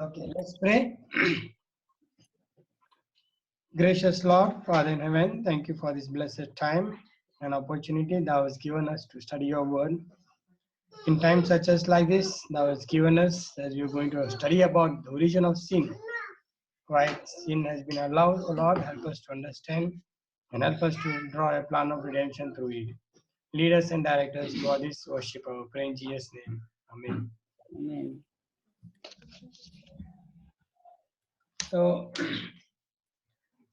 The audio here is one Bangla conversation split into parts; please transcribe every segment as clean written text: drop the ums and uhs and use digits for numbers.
Okay, let's pray. Gracious Lord, Father in heaven, thank you for this blessed time and opportunity thou hast given us to study your word. In times such as like this, thou hast given us as we are going to study about the origin of sin. Why sin has been allowed, O Lord, help us to understand and help us to draw a plan of redemption through it. Lead us and direct us to all this worship. I pray in Jesus' name. Amen. Amen. So,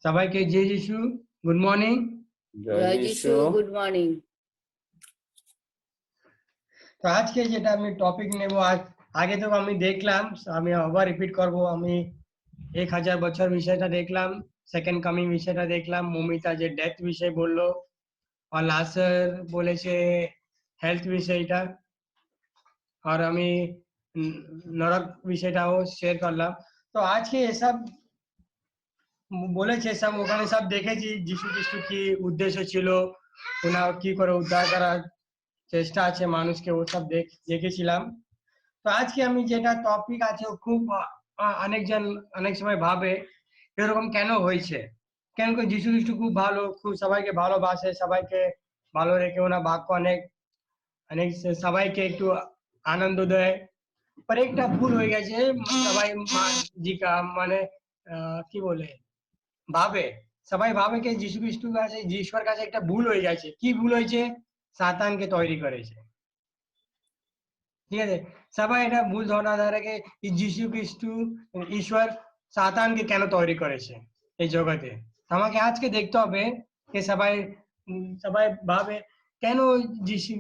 Sabai Jai Jishu, good morning. Jai Jishu, good morning. তো আজকে যেটা আমি টপিক নেব আগে তো আমি দেখলাম আমি আবার রিপিট করব আমি 1000 বছর বিষয়টা দেখলাম সেকেন্ড কামিং বিষয়টা দেখলাম মমিতা যে ডেথ বিষয় বললো আর লাসার বলেছে হেলথ বিষয়টা আর আমি নরক বিষয়টাও শেয়ার করলাম তো আজকে এসব বলেছে সব ওখানে সব দেখেছি যিশু খ্রিস্ট কি উদ্দেশ্য ছিল ওনার কি করে উদ্ধার করার চেষ্টা আছে মানুষকে ওসব দেখেছিলাম তো আজকে আমি যেটা টপিক আছে খুব অনেকজন অনেক সময় ভাবে এরকম কেন হয়েছে কেন কি যিশু খ্রিস্ট খুব ভালো খুব সবাইকে ভালোবাসে সবাইকে ভালো রেখে ওনার বাক্য অনেক অনেক সবাইকে একটু আনন্দ দেয় पर একটা ভুল হয়ে গেছে সবাই মানে কি বলে ভাবে সবাই ভাবে কি যিশু খ্রিস্টের কাছে ঈশ্বরের কাছে একটা ভুল হয়ে গেছে কি ভুল হয়েছে সাতানকে তৈরি করেছে ঠিক আছে সবাই এটা ভুল ধারণা ধারে যিশু খ্রিস্ট ঈশ্বর সাতানকে কেন তৈরি করেছে এই জগতে আমাকে আজকে দেখতে হবে যে সবাই সবাই ভাবে কেন যিশু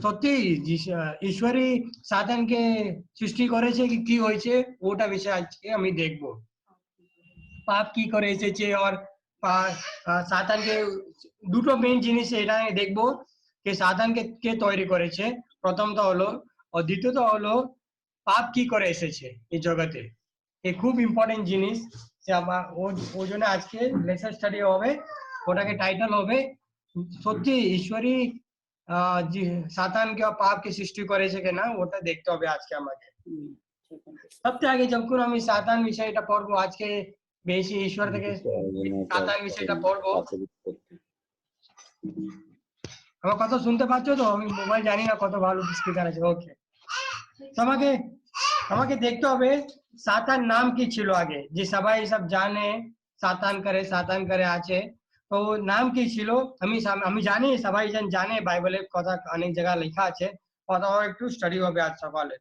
সত্যি ঈশ্বরই সাতানকে সৃষ্টি করেছে কি হয়েছে ওটা বিষয় আজকে আমি দেখবো পাপ কি করে এসেছে আর সাতানকে দুটো মেইন জিনিস এটা দেখবো যে সাতানকে কে তৈরি করেছে প্রথমটা হলো আর দ্বিতীয়ত হলো পাপ কি করে এসেছে এই জগতে এই খুব ইম্পর্টেন্ট জিনিস যে আমার ওই জন্য আজকে লেসন স্টাডি হবে ওটাকে টাইটেল হবে সত্যি ঈশ্বরই সাতানকে পাপকে সৃষ্টি করেছে কিনা ওটা দেখতে হবে আজকে আমাকে সবচেয়ে আগে যখন আমি সাতান বিষয়টা পড়বো আজকে বেশি ঈশ্বর থেকে সাতান বিষয়টা পড়বো আমার কথা শুনতে পাচ্ছ তো আমি মোবাইল জানি না কত ভালো স্পিকার আছে ওকে তোমাকে আমাকে দেখতে হবে সাতান নাম কি ছিল আগে যে সবাই সব জানে সাতান করে আছে তো নাম কি ছিল আমি জানি সবাই জানে বাইবেলের কথা অনেক জায়গায় লেখা আছে কথা একটু স্টাডি হবে আজ সকালে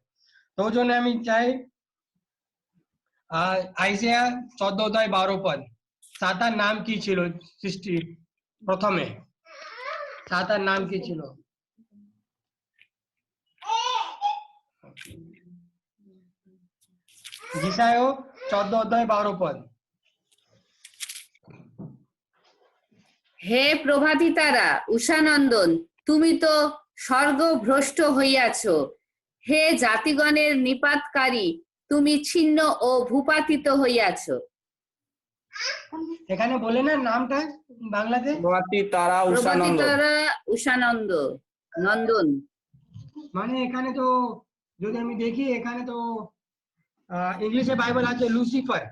তো ওই জন্য আমি চাই আইজিয়া 14:12 পদ সাতান নাম কি ছিল সৃষ্টি প্রথমে সাতান নাম কি ছিল জিসায় 14:12 পদ হে প্রভাতী তারা উষানন্দন তুমি তো স্বর্গভ্রষ্ট হইয়াছ হে জাতিগণের নিপাতকারী তুমি ছিন্ন ও ভূপাতিত হইয়াছ এখানে বলে না নামটা বাংলাতে প্রভাতী তারা উষানন্দ নন্দন মানে এখানে তো যদি আমি দেখি এখানে তো ইংলিশে বাইবেল আছে লুসিফার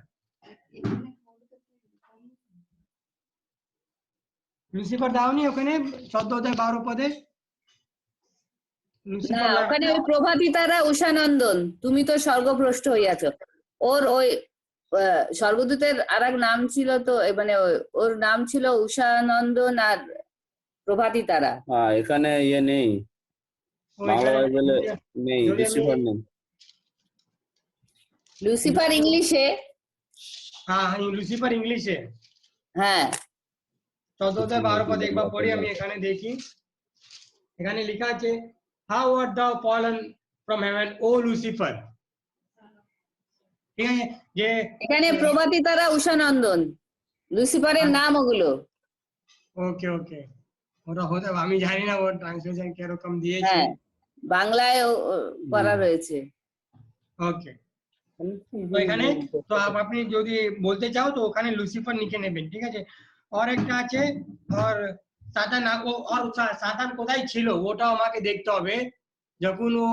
লুসিফার দাওনি ওখানে 14:12 পদে না ওখানে ওই প্রভাতী তারা উষানন্দন তুমি তো স্বর্গভ্রষ্ট হইয়াছ ওর ওই স্বর্গদূতের আরেক নাম ছিল তো মানে ওর নাম ছিল উষানন্দন আর প্রভাতী তারা এখানে ইয়ে নেই বাংলা বাইবেলে নেই লুসিফার নেই লুসিফার ইংলিশে হ্যাঁ লুসিফার ইংলিশে হ্যাঁ 14:12 পদে একবার পড়ি আমি এখানে দেখি এখানে লেখা আছে how art thou fallen from heaven o lucifer ঠিক আছে যে এখানে প্রভাতী তারা উষানন্দন লুসিফারের নাম ওগুলো ওকে ওকে ওটা হতে আমি জানি না ওর ট্রান্সলেশন কি রকম দিয়েছে হ্যাঁ বাংলায় করা রয়েছে ওকে তো এখানে তো আপনি যদি বলতে চাও তো ওখানে লুসিফার লিখে নেবেন ঠিক আছে আর একটা আছে আর সাতান আর সাতান কোথায় ছিল ওটাও আমাকে দেখতে হবে যখন ও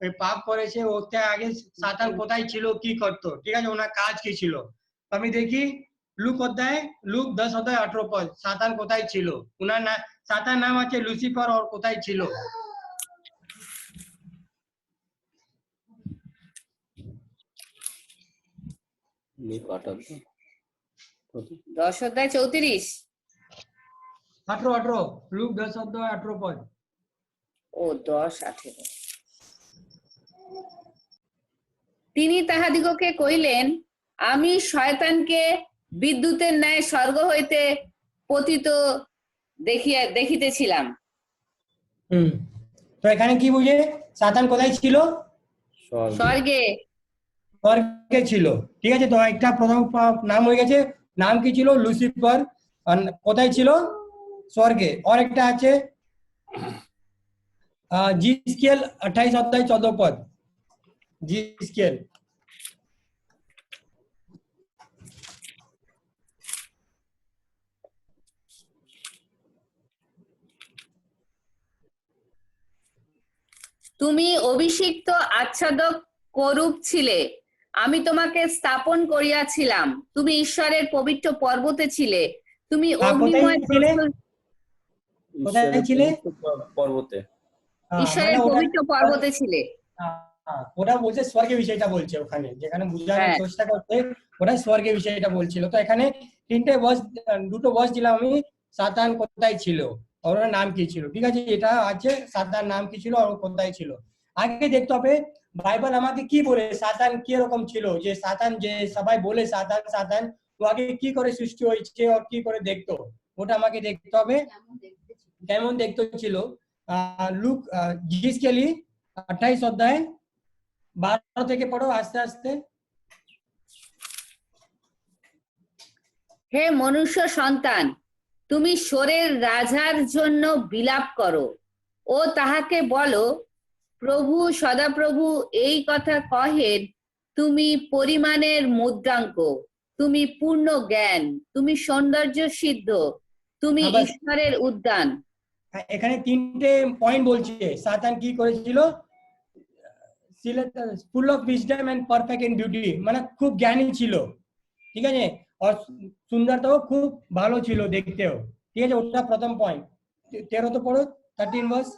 ওই পাপ করেছে, ওতে আগে সাতান কোথায় ছিল, কি করতো, ঠিক আছে, ওনার কাজ কি ছিল। আমি দেখি লুক 10 অধ্যায় 18 পদ, সাতান কোথায় ছিল, ওনার না সাতান নাম আছে লুসিফার, আর কোথায় ছিল। লুক 18 10 অধ্যায় 34। 18 লুক 10 অধ্যায় 18 পদ। ও 10-18। তিনি তাহাদিগকে কহিলেন, আমি শয়তানকে বিদ্যুতের ন্যায় স্বর্গ হইতে পতিত দেখিতেছিলাম। তো এখানে কি বুঝে, সাতান কোথায় ছিল, স্বর্গে। স্বর্গে। স্বর্গে ছিল, ঠিক আছে। তো একটা প্রথম নাম হয়ে গেছে, নাম কি ছিল, লুসিফার, আর কোথায় ছিল, স্বর্গে। আর একটা আছে জিসকেল 28 অধ্যায় 14 পদ, জিসকেল। তুমি অভিষিক্ত আচ্ছাদক করূপ ছিলে, আমি তোমাকে স্থাপন করিয়াছিলাম, তুমি ঈশ্বরের পবিত্র পর্বতে ছিলে, তুমি অগ্নিময় ছিলে? প্রস্তর- কোথায় ছিলে? পর্বতে। ঈশ্বরের মানে পবিত্র পর্বতে ছিলে। ওটা বলছে স্বর্গের বিষয়টা বলছে, ওখানে যেখানে বোঝানোর হ্যাঁ। চেষ্টা করতে, ওটা স্বর্গের বিষয়টা বলছিল। তো এখানে দুটো বস দিলাম আমি, সাতান কোথায় ছিল, ওর নাম কি ছিল, ঠিক আছে, এটা আছে সাতান নাম কি ছিল আর ও কোথায় ছিল। আগে দেখতে হবে বাইবেল আমাকে কি বলে, সাতান কি রকম ছিল, যে সাতান, যে সবাই বলে সাতান সাতান, তো আগে কি করে সৃষ্টি হয়েছে আর কি করে দেখতো, ওটা আমাকে দেখতে হবে কেমন দেখতে ছিল। লুক জিসকেলি 28 অধ্যায় 12 থেকে পড়ো আস্তে আস্তে। হে মনুষ্য সন্তান, তুমি সোরের রাজার জন্য বিলাপ করো ও তাহাকে বলো, প্রভু সদাপ্রভু এই কথা কহেন, তুমি পরিমাণের মুদ্রাঙ্ক, তুমি পূর্ণ জ্ঞান, তুমি সৌন্দর্য সিদ্ধ, তুমি আবার- ঈশ্বরের উদ্যান। এখানে তিনটে পয়েন্ট বলছে, সাতান কি করেছিল, full of wisdom and perfect in beauty, মানে খুব জ্ঞানী ছিল, ঠিক আছে, আর সুন্দরতাও খুব ভালো ছিল দেখতেও, ঠিক আছে, ওটা প্রথম পয়েন্ট। 13 তো পড়ো, 13 ভার্স।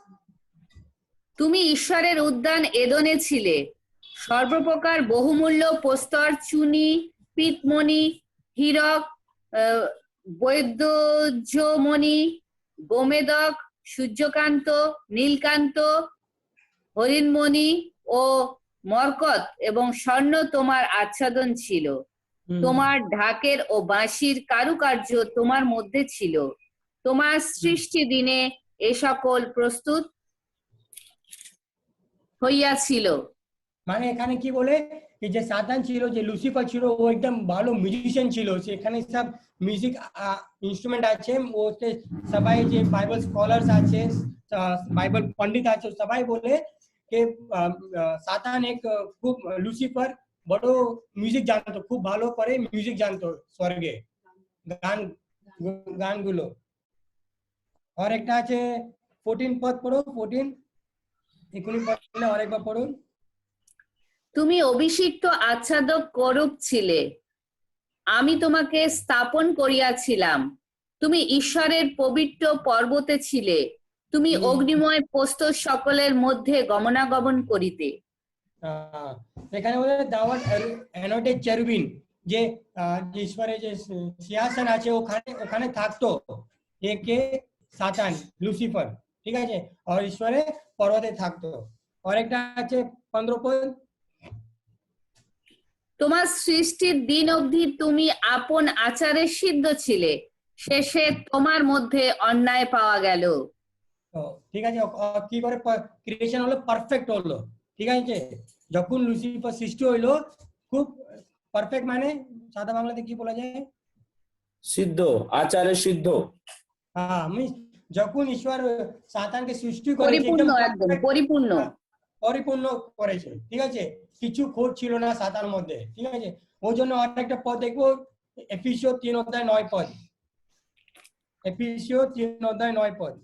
তুমি ঈশ্বরের উদ্যান এদনে ছিলে, সর্বপ্রকার বহুমূল্য প্রস্তর, চুনি, পিতমণি, হীরক, বৈদ্যমণি, গোমেদক, সূর্যকান্ত, নীলকান্ত, হরিণমণি ও মরকত এবং স্বর্ণ তোমার আচ্ছাদন ছিল। তোমার ঢাকের ও বাঁশির কারুকার্য তোমার মধ্যে ছিল। তোমার সৃষ্টি দিনে এ সকল প্রস্তুত হইয়াছিল। মানে এখানে কি বলে, এই যে সাতান ছিল, যে লুসিফার ছিল, ও একদম ভালো মিউজিশিয়ান ছিল, সেখানে সব মিউজিক ইনস্ট্রুমেন্ট আছে, ওতে সবাই যে বাইবেল স্কলার্স আছে, বাইবেল পণ্ডিত আছে, সবাই বলে যে সাতান এক খুব লুসিফার বড় মিউজিক জানতো, খুব ভালো করে মিউজিক জানতো স্বর্গে, গান গানগুলো। আর একটা আছে 14 পদ পড়ো, 14 এখনই পড়লে আরেকবার পড়ুন। তুমি অভিষিক্ত আচ্ছাদক করূপ ছিলে, আমি তোমাকে স্থাপন করিয়াছিলাম, তুমি ঈশ্বরের পবিত্র পর্বতে ছিলে, তুমি অগ্নিময় প্রস্তর সকলের মধ্যে গমনাগমন করিতে। এখানে বলে দাওয়াত অ্যানোটেড চেরুবিন, যে ঈশ্বরের যে সিংহাসন আছে ওখানে ওখানে থাকতো, কে সাতান লুসিফার, ঠিক আছে, আর ঈশ্বরের পর্বতে থাকতো। আর একটা আছে 15 পদ। তোমার সৃষ্টির দিন অবধি তুমি আপন আচারে সিদ্ধ ছিলে, শেষে তোমার মধ্যে অন্যায় পাওয়া গেল। ঠিক আছে, কি করে ক্রিয়েশন হলো, পারফেক্ট হলো, ঠিক আছে, যখন লুসিফার সৃষ্টি হইলো খুব পারফেক্ট, মানে সাদা বাংলাতে কি বলা যায়, সিদ্ধ, আচারে সিদ্ধ। আমি যখন ঈশ্বর সাতানকে সৃষ্টি করেছে পরিপূর্ণ, একদম পরিপূর্ণ। পরিপূর্ণ করেছে, ঠিক আছে, কিছু খোঁজ ছিল না সাতার মধ্যে, ঠিক আছে। ওই জন্য আরেকটা পদ দেখবো, এফেসীয় 3 অধ্যায় 9 পদ, এফেসীয় 3 অধ্যায় 9 পদ।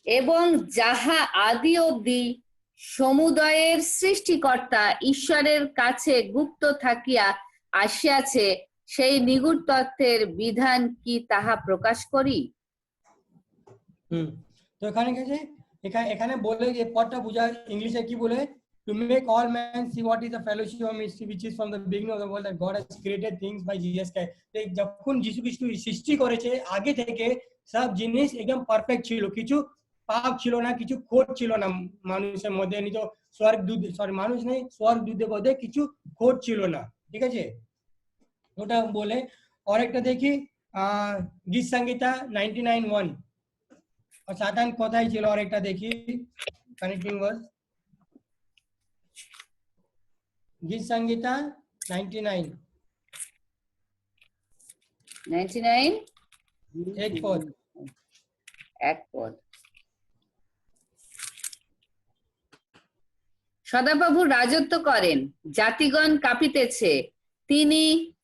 এবং যাহা আদি অবধি সমুদয়ের সৃষ্টিকর্তা ঈশ্বরের কাছে গুপ্ত থাকিয়া আসিয়াছে, সেই নিগুড় তত্ত্বের বিধান কি তাহা প্রকাশ করি? তো এখানে গেছে, এখানে বলে যে পদটা বুঝা ইংলিশে কি বলে, to make all men see what is the fellowship of mystery which is from the beginning of the world that God has created things by Jesus Christ. যখন যিশু খ্রিস্ট সৃষ্টি করেছে আগে থেকে সব জিনিস একদম পারফেক্ট ছিল, কিছু পাপ ছিল না, কিছু খোট ছিল না মানুষের মধ্যে, নি তো স্বর্গদূত, সরি মানুষ নেই, স্বর্গদূতের মধ্যে কিছু খোট ছিল না, ঠিক আছে, ওটা বলে। আর একটা দেখি গীত সংহিতা 99:1, और साधन কোথায় ছিল, আর একটা দেখি কানেক্টিং ওয়ার্ড, গীত সংহিতা 99 एक पद, এক পদ। সদাপ্রভু রাজত্ব করেন, জাতিগণ কাঁপিতেছে, তিনি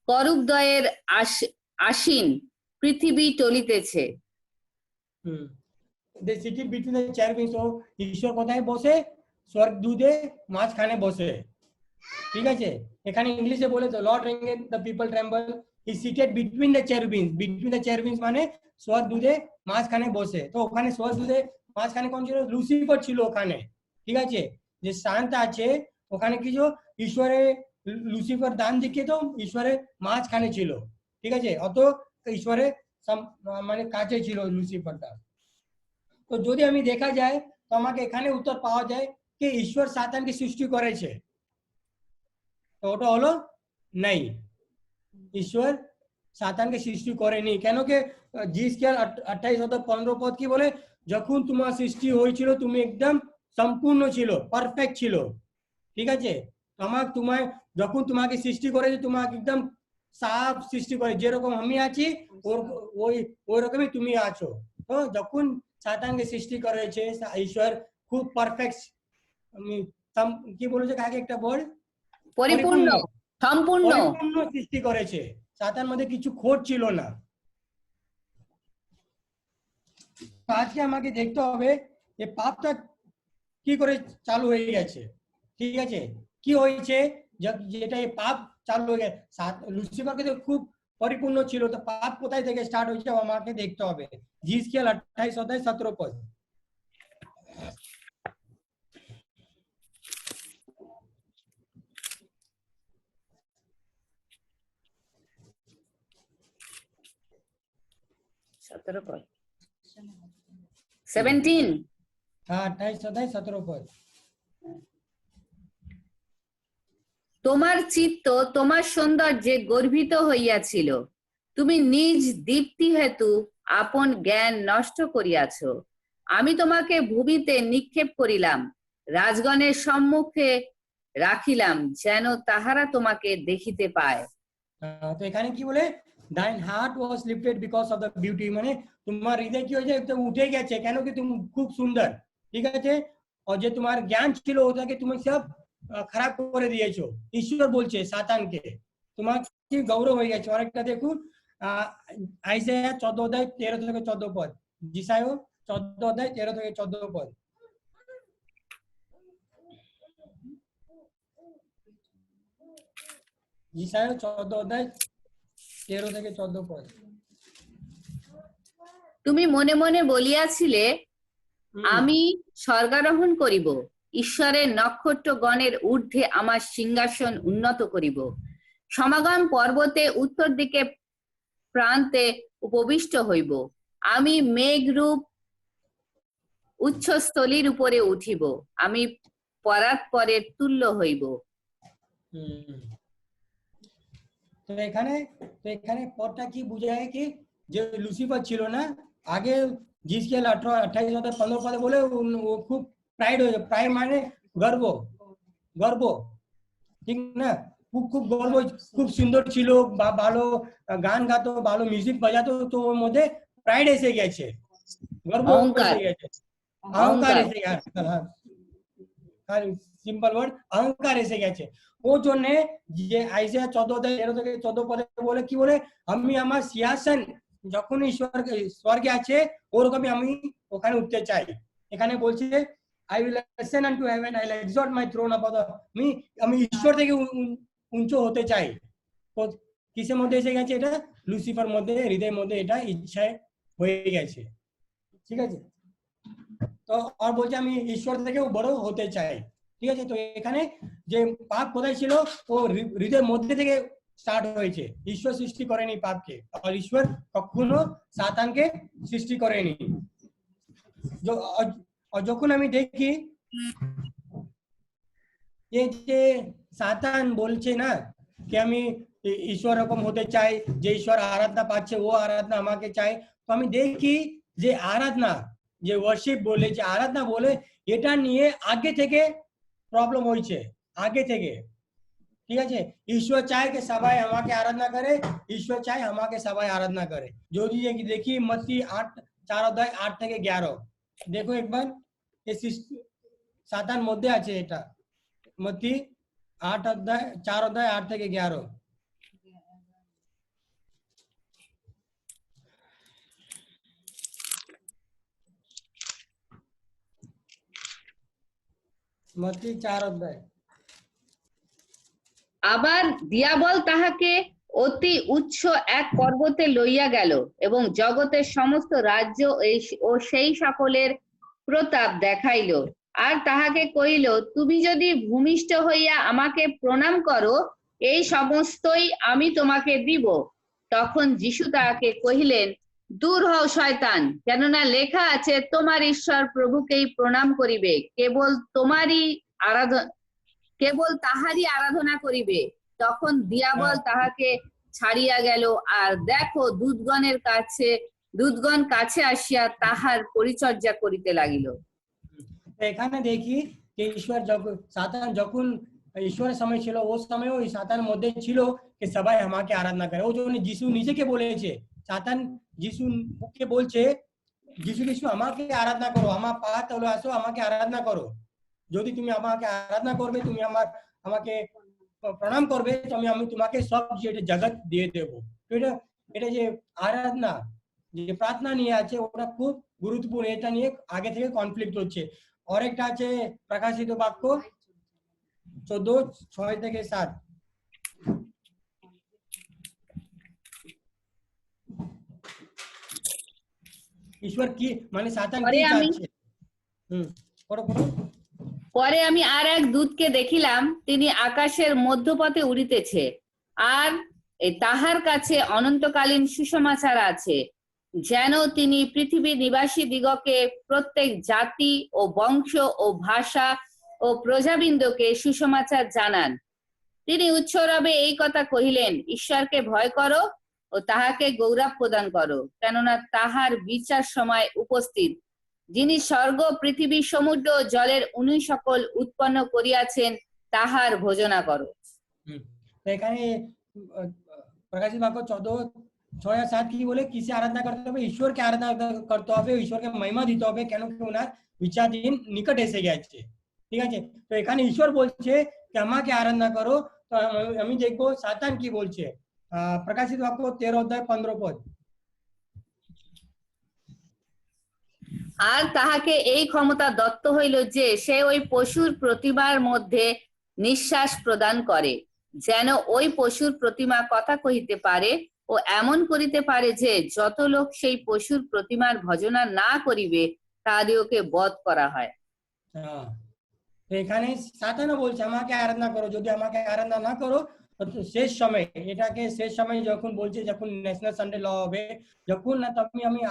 করুবদ্বয়ের আসীন, পৃথিবী টলিতেছে। the city between the cherubims, so ঈশ্বর কোথায় বসে, স্বর্গদূতে মাঝখানে বসে, ঠিক আছে। এখানে ইংলিশে বলে তো Lord reign the people tremble, he seated between the cherubims, between the cherubims মানে স্বর্গদূতে মাঝখানে বসে। তো ওখানে স্বর্গদূতে মাঝখানে কোন ছিল, লুসিফার ছিল ওখানে, ঠিক আছে। যে শান্ত আছে ওখানে কিছু ঈশ্বরে লুসিফার দান দিকে, তো ঈশ্বরের মাঝখানে ছিল, ঠিক আছে, অত ঈশ্বরে মানে কাছে ছিল লুসিফারটা। তো যদি আমি দেখা যায় তো আমাকে এখানে উত্তর পাওয়া যায় কি ঈশ্বর সাতানকে সৃষ্টি করেছে, তো ওটা হলো নাই, ঈশ্বর সাতানকে সৃষ্টি করেনি। কেন কি জিসকেল 28:15 পদ কি বলে, যখন তোমার সৃষ্টি হয়েছিল তুমি একদম সম্পূর্ণ ছিল, পারফেক্ট ছিল, ঠিক আছে। তোমায় যখন তোমাকে সৃষ্টি করেছে তোমাকে একদম সাফ সৃষ্টি করে, যেরকম আমি আছি ওই রকমই তুমি আছো। তো যখন সাতানকে সৃষ্টি করেছে ঈশ্বর খুব পারফেক্ট, কি বলেছে কাকে একটা বল, পরিপূর্ণ, সম্পূর্ণ সৃষ্টি করেছে, সাতান মধ্যে কিছু খোট ছিল না। আজকে আমাকে দেখতে হবে এই পাপটা কি করে চালু হয়ে গেছে, ঠিক আছে, কি হয়েছে যেটা এই পাপ চালু হয়ে গেছে। লুসিফারকে তো খুব পরিপূর্ণ ছিল, তো পাপ কোথায় থেকে স্টার্ট হয়েছে আমাকে দেখতে হবে। জিসকেল 28:17 পদ, পদ 17, হ্যাঁ 28:17 পদ। তোমার চিত্ত তোমার সৌন্দর্যে গর্বিত হইয়াছিল, তুমি নিজ দীপ্তি হেতু আপন জ্ঞান নষ্ট করিয়াছ। আমি তোমাকে ভূমিতে নিক্ষেপ করিলাম, রাজগণের সম্মুখে রাখিলাম, যেন তাহারা তোমাকে দেখিতে পায়। তো এখানে কি বলে, thine heart was lifted because of the beauty, মানে তোমার হৃদয় কি হয়েছে, একদম উঠে গেছে, কেন কি তুমি খুব সুন্দর, ঠিক আছে। আর যে তোমার জ্ঞান ছিল ওটাকে তুমি সব খারাপ করে দিয়েছো, ঈশ্বর বলছে সাতানকে, তোমার কি গৌরব হয়ে গেছে। আরেকটা দেখুন আইসাইয়া 14:13-14 পদ, জিসায়ও 14:13-14 পদ। জিসায়ও 14:13-14 পদ। তুমি মনে মনে বলিয়াছিলে, আমি স্বর্গারোহণ করিব, ঈশ্বরের নক্ষত্রগণের ঊর্ধ্বে আমার সিংহাসন উন্নত করিব, সমাগম পর্বতে উত্তর দিকে প্রান্তে উপবিষ্ট হইব, আমি মেঘরূপ উচ্চস্থলীর উপরে উঠিব, আমি পরাৎপরের তুল্য হইব। তো এখানে পদটা কি বুঝায় কি, যে লুসিফার ছিল না আগে, জিসকেল 28:15 পদে বলে ও খুব প্রাইড হয়ে, প্রাইড মানে গর্ব, ঠিক না, খুব গর্ব, খুব সুন্দর ছিল, ভালো গান গাতো, ভালো মিউজিক বাজাতো, তো ওর মধ্যে প্রাইড এসে গেছে, গর্ব এসে গেছে, অহংকার এসে গেছে, সিম্পল ওয়ার্ড অহংকার এসে গেছে। ও জন্য যে আইসাইয়া 14:13-14 পদে বলে কি বলে, আমি আমার সিংহাসন যখন ঈশ্বর স্বর্গে আছে ওরকমই আমি ওখানে উঠতে চাই, এখানে বলছে I will ascend unto heaven, I will exalt my throne above the, আমি ঈশ্বর থেকে উচ্চ হতে চাই। কিসের মধ্যে এসে গেছে এটা? লুসিফার মধ্যে, হৃদয়ের মধ্যে এটা ইচ্ছায় হয়ে গেছে, ঠিক আছে। তো আর বলছে আমি ঈশ্বর থেকেও বড় হতে চাই, ঠিক আছে। তো এখানে যে পাপ কোথায় ছিল, ও হৃদয়ের মধ্যে থেকে স্টার্ট হয়েছে। ঈশ্বর সৃষ্টি করেনি পাপকে, আর ঈশ্বর কখনো সাতানকে সৃষ্টি করেনি। যখন আমি দেখি যে সাতান বলছে না कि আমি ঈশ্বর রকম হতে চাই, যে ঈশ্বর আরাধনা পাচ্ছে ও আরাধনা আমাকে চাই, তো আমি দেখি যে আরাধনা, যে ওয়ার্শিপ বলে, যে আরাধনা বলে, এটা নিয়ে আগে থেকে প্রবলেম হয়েছে, আগে থেকে, ঠিক আছে। ঈশ্বর চায় कि সবাই আমাকে আরাধনা করে, ঈশ্বর চায় আমাকে সবাই আরাধনা করে। যদি দেখি মত্তি 4:8-11, দেখো একবার, সাতান মধ্যে আছে এটা, মত্তি 4:8-11। মত্তি 4 আবার দিয়াবল তাহাকে অতি উচ্চ এক পর্বতে লইয়া গেল এবং জগতের সমস্ত রাজ্য ও সেই সকলের প্রতাপ দেখাইল, আর তাহাকে কহিল, তুমি যদি ভূমিষ্ঠ হইয়া আমাকে প্রণাম করো, এই সমস্তই আমি তোমাকে দিব। তখন যিশু তাহাকে কহিলেন, দূর হও শয়তান, কেননা লেখা আছে, তোমার ঈশ্বর প্রভুকেই প্রণাম করিবে, কেবল তাহারই আরাধনা করিবে। তখন দিয়াবল তাহাকে ছাড়িয়া গেল, আর দেখো দূতগণ কাছে আসিয়া তাহার পরিচর্যা করিতে লাগিল। এখানে দেখি যে ঈশ্বর সাতান যখন ঈশ্বরের সময় ছিল, ও সময় ওই সাতান মধ্যে ছিল যে সবাই আমাকে আরাধনা করে। ও জন্য যিশু নিজেকে বলেছে, সাতান যিশুকে বলছে, যিশু আমাকে আরাধনা করো, আমার পা তলে আসো, আমাকে আরাধনা করো। যদি তুমি আমাকে আরাধনা করবে, তুমি আমাকে প্রণাম করবে, তো আমি তোমাকে সব জগৎ দিয়ে দেবো। তো এটা যে আরাধনা, যে প্রার্থনা নিয়ে আছে, ওটা খুব গুরুত্বপূর্ণ। এটা নিয়ে আগে থেকে কনফ্লিক্ট হচ্ছে। और একটা আছে প্রকাশিত বাক্য 14:6-7। ঈশ্বর কি মানে সাতান কি চাচ্ছে? পড়ো। পরে আমি আর এক দূতকে দেখিলাম, তিনি আকাশের মধ্যপথে উড়িতেছে, আর তাহার কাছে অনন্তকালীন সুসমাচার আছে, যেন তিনি পৃথিবীর নিবাসী দিগকে, প্রত্যেক জাতি ও বংশ ও ভাষা ও প্রজাবৃন্দকে সুসমাচার জানান। তিনি উচ্চরবে এই কথা কহিলেন, ঈশ্বরকে ভয় করো ও তাহাকে গৌরব প্রদান করো, কেননা তাহার বিচার সময় উপস্থিত। যিনি স্বর্গ, পৃথিবী, সমুদ্র, জলের উনি সকল উৎপন্ন করিয়াছেন, তাহার ভোজনা করো। এখানে প্রকাশিত বাক্য 14:6-7 কি বলে? কিসে আরাধনা করতে হবে? ঈশ্বরকে আরাধনা করতে হবে, ঈশ্বরকে মহিমা দিতে হবে, কেন কি ওনার বিচার দিন নিকট এসে গেছে, ঠিক আছে। তো এখানে ঈশ্বর বলছে যে আমাকে আরাধনা করো। তো আমি দেখবো সাতান কি বলছে। প্রকাশিত বাক্য 13:15। আর তাহাকে এই ক্ষমতা দত্ত হইল যে সে ওই পশুর প্রতিমার মধ্যে নিঃশ্বাস প্রদান করে, যেন ওই পশুর প্রতিমা কথা কহিতে পারে ও এমন করিতে পারে যে যত লোক সেই পশুর প্রতিমার ভজনা না করিবে, তাদিওকে বধ করা হয়। এখানে সাতানও বলছে আমাকে আরাধনা করো, যদি আমাকে আরাধনা না করো, শেষ সময়, এটাকে শেষ সময় যখন বলছে, যখন ন্যাশনাল সানডে ল হবে, যখন না আমি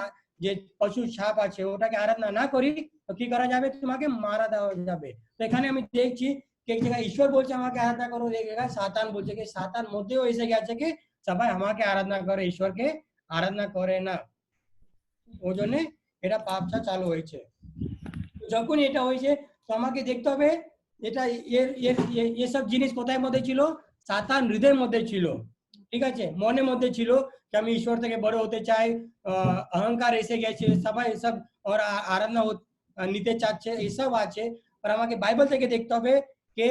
যে পশু সাপ আছে ওটাকে আরাধনা না করি, তো কি করা যাবে? তোমাকে মারা দেওয়া যাবে। তো এখানে আমি দেখছি এক জায়গায় ঈশ্বর বলছে আমাকে আরাধনা করো, এক জায়গায় সাতান বলছে কি সাতান মধ্যেও এসে গেছে কি সবাই আমাকে আরাধনা করে, ঈশ্বরকে আরাধনা করে না। ওই জন্য এটা পাপটা চালু হয়েছে। যখন এটা হয়েছে, তো আমাকে দেখতে হবে এটা এসব জিনিস কোথায় মধ্যে ছিল? সাতান হৃদয়ের মধ্যে ছিল, ঠিক আছে, মনের মধ্যে ছিল যে আমি ঈশ্বর থেকে বড় হতে চাই, অহংকার এসে গেছে, সবাই এসব ওর আরাধনা নিতে চাচ্ছে, এসব আছে। আর আমাকে বাইবেল থেকে দেখতে হবে কে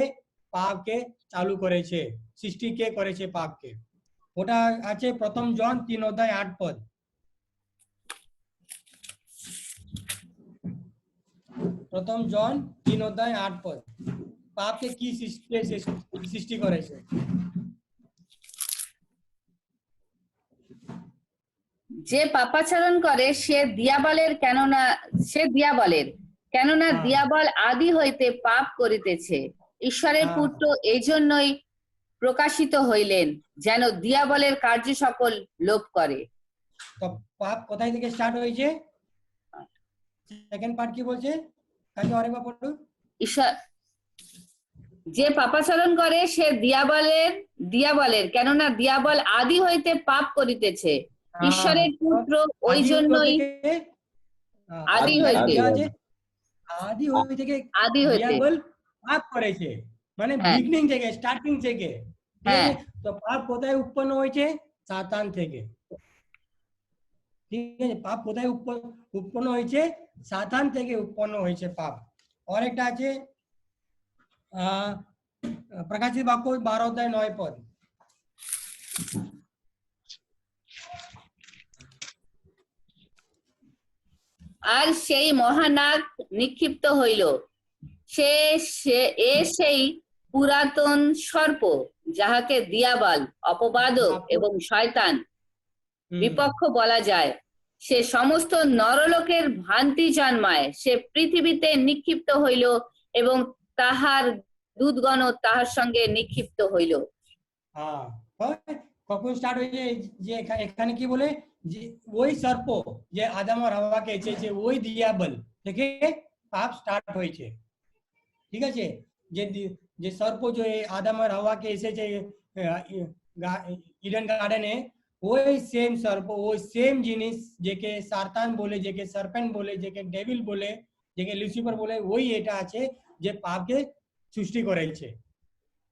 পাপকে চালু করেছে, সৃষ্টি কে করেছে পাপকে। ওটা আছে প্রথম জন 3:8। প্রথম জন 3:8 পাপকে কি সৃষ্টি করেছে? যে পাপাচরণ করে সে দিয়াবলের, কেননা হ্যাঁ। দিয়াবল আদি হইতে পাপ করিতেছে। ঈশ্বরের হ্যাঁ। পুত্র এই জন্যই প্রকাশিত হইলেন, যেন দিয়াবলের কার্য সকল লোপ করে। তো পাপ কোথায় থেকে স্টার্ট হয়েছে? সেকেন্ড পার্ট কি বলছে? কাকে আরেকবার পড়ো। ঈশ্বর যে পাপাচরণ করে সে দিয়াবলের, কেননা দিয়াবল আদি হইতে পাপ করিতেছে। ঈশ্বরের পুত্র ওই জন্যই আদি হইতে দিয়াবল পাপ করেছে, মানে হ্যাঁ। বিগিনিং থেকে, স্টার্টিং থেকে। ঠিক হ্যাঁ। আছে? তো পাপ কোথায় উৎপন্ন হয়েছে? সাতান থেকে। ঠিক আছে? পাপ কোথায় উৎপন্ন হয়েছে? সাতান থেকে উৎপন্ন হয়েছে পাপ। আর একটা আছে প্রকাশিত বাক্য 12:9 আর সেই মহানাগ নিক্ষিপ্ত হইল, সেই পুরাতন সর্প, যাহাকে দিয়াবল, অপবাদক এবং শয়তান বিপক্ষ বলা যায়, সে সমস্ত নরলোকের ভ্রান্তি জন্মায়। সে পৃথিবীতে নিক্ষিপ্ত হইল এবং তাহার দূতগণ তাহার সঙ্গে নিক্ষিপ্ত হইল। কখন স্টার্ট হয়েছে? যে এখানে কি বলে, যে ওই সর্প যে আদম আর হাওয়াকে এসেছে, ওই দিয়াবল থেকে পাপ স্টার্ট হয়েছে। ঠিক আছে? যে সর্প যে আদম আর হাওয়াকে এসেছে ইডেন গার্ডেনে, ওই সেম সর্প, ওই সেম জিনিস যেকে সাতান বলে, যেকে সার্পেন্ট বলে, যেকে ডেভিল বলে, যেকে লুসিফার বলে, ওই এটা আছে যে পাপকে সৃষ্টি করেছে।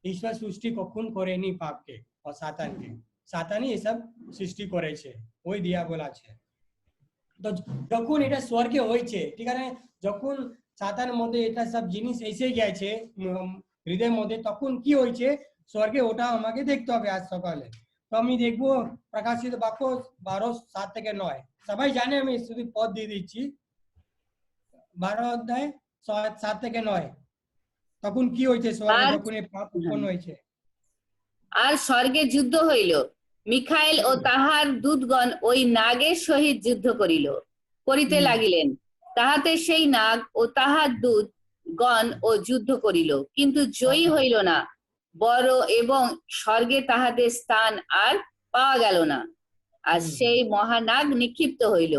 ঈশ্বর সৃষ্টি কখন করেনি পাপকে আর সাতানকে, সাতানই এসব সৃষ্টি করেছে, ওই দিয়াবল আছে। তো যখন এটা স্বর্গে হয়েছে, ঠিক আছে, যখন সাতানের মধ্যে এটা সব জিনিস এসে গেছে হৃদয়ের মধ্যে, তখন কি হয়েছে স্বর্গে, ওটা আমাকে দেখতে হবে আজ সকালে। তো আমি দেখবো প্রকাশিত বাক্য 12:7-9। সবাই জানে, আমি শুধু পদ দিয়ে দিচ্ছি। 12:7-9 তখন কি হয়েছে স্বর্গে, যখন এই পাপ উৎপন্ন হয়েছে? আর স্বর্গে যুদ্ধ হইল, মিখাইল ও তাহার দূতগণ ওই নাগের সহিত যুদ্ধ করিতে লাগিলেন। তাহাতে সেই নাগ ও তাহার দূতগণ ও যুদ্ধ করিল, কিন্তু জয়ী হইল না, বড় এবং স্বর্গে তাহাদের স্থান আর পাওয়া গেল না। আর সেই মহানাগ নিক্ষিপ্ত হইল,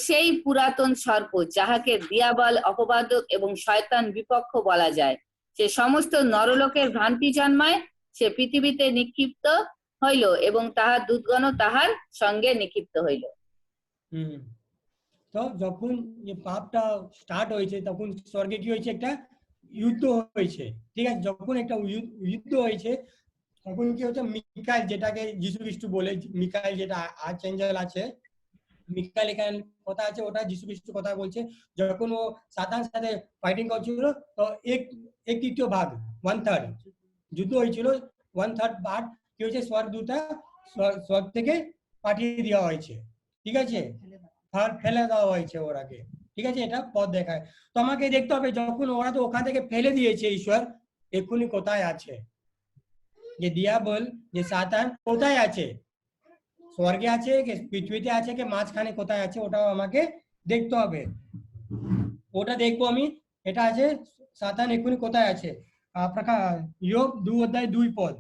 সেই পুরাতন সর্প, যাহাকে দিয়াবল, অপবাদক এবং শয়তান বিপক্ষ বলা যায়। সে সমস্ত নরলোকের ভ্রান্তি জন্মায়। সে পৃথিবীতে নিক্ষিপ্ত হইল এবং তাহার দূতগণ তাহার সঙ্গে নিক্ষিপ্ত হইল। তো যখন যে পাপটা স্টার্ট হয়েছে, তখন স্বর্গে কি হয়েছে? একটা যুদ্ধ হয়েছে। ঠিক আছে? যখন একটা যুদ্ধ হয়েছে, তখন কি হচ্ছে, মিকাইল, যেটাকে যিশু খ্রিস্ট বলে, মিকাইল যেটা আর্চএঞ্জেল আছে, মিকাইল এখানে কথা আছে, ওটা যিশু খ্রিস্ট কথা বলছে। যখন ও সাতানের সাথে ফাইটিং করছিল, তো এক তৃতীয় ভাগ, 1/3 যুদ্ধ হয়েছিল, 1/3 ভাগ কি হয়েছে, স্বর্গদূতটা স্বর্গ থেকে পাঠিয়ে দেওয়া হয়েছে। ঠিক আছে? ফেলে দেওয়া হয়েছে ওরাকে। ঠিক আছে? এটা পথ দেখায়। তো আমাকে দেখতে হবে, যখন ওরা তো ওখান থেকে ফেলে দিয়েছে, ঈশ্বর এক্ষুনি কোথায় আছে? যে দিয়াবল, যে সাতান কোথায় আছে? স্বর্গে আছে কি পৃথিবীতে আছে কি মাঝখানে কোথায় আছে? ওটাও আমাকে দেখতে হবে। ওটা দেখবো আমি। এটা আছে সাতান এক্ষুনি কোথায় আছে। আপনার ইয়োব 2:2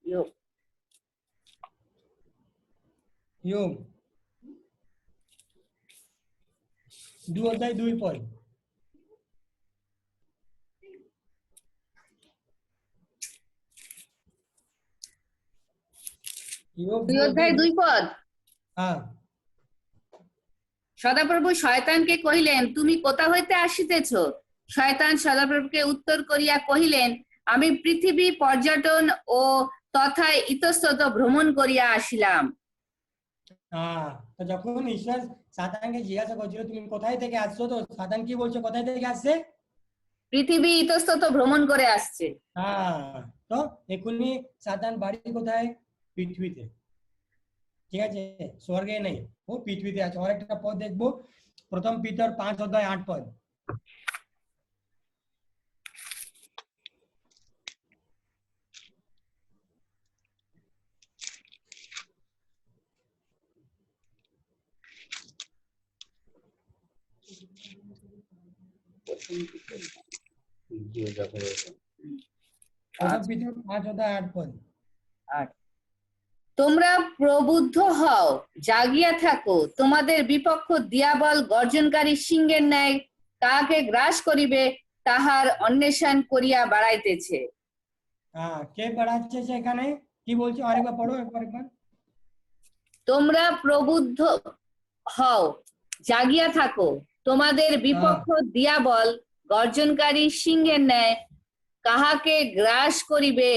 ইয়োব 2:2 ইয়োব 2:2 হ্যাঁ। সদাপ্রভু শয়তানকে কহিলেন, তুমি কোথা হইতে আসিতেছ? শয়তান সদাপ্রভুকে উত্তর করিয়া কহিলেন, আমি পৃথিবী পর্যটন ও তথায় ইতস্তত ভ্রমণ করিয়া আসিলাম। তো যখন ঈশ্বর সাতানকে জিজ্ঞাসা করছিল তুমি কোথায় থেকে আসছো, তো সাতান কি বলছে, কোথায় থেকে আসছে? পৃথিবী ইতস্তত ভ্রমণ করে আসছে। তো এখনই সাতান বাড়ি কোথায়? পৃথিবীতে। ঠিক আছে, স্বর্গে নেই, ও পৃথিবীতে আছে। আর একটা পদ দেখবো, প্রথম পিতর 5 অধ্যায় 8 পদ। প্রথম পিতর 5 অধ্যায় 8 পদ। তোমরা প্রবুদ্ধ হও, জাগিয়া থাকো, তোমাদের বিপক্ষ দিয়াবল গর্জনকারী সিংহের ন্যায় কাহাকে গ্রাস করিবে তাহার অন্বেষণ করিয়া বাড়াইতেছে। হ্যাঁ, কে বাড়াচ্ছে সেখানে? কি বলছে, আরেকবার পড়ো, একবার। তোমরা প্রবুদ্ধ হও, জাগিয়া থাকো, তোমাদের বিপক্ষ দিয়াবল গর্জনকারী সিংহের ন্যায় কাহাকে গ্রাস করিবে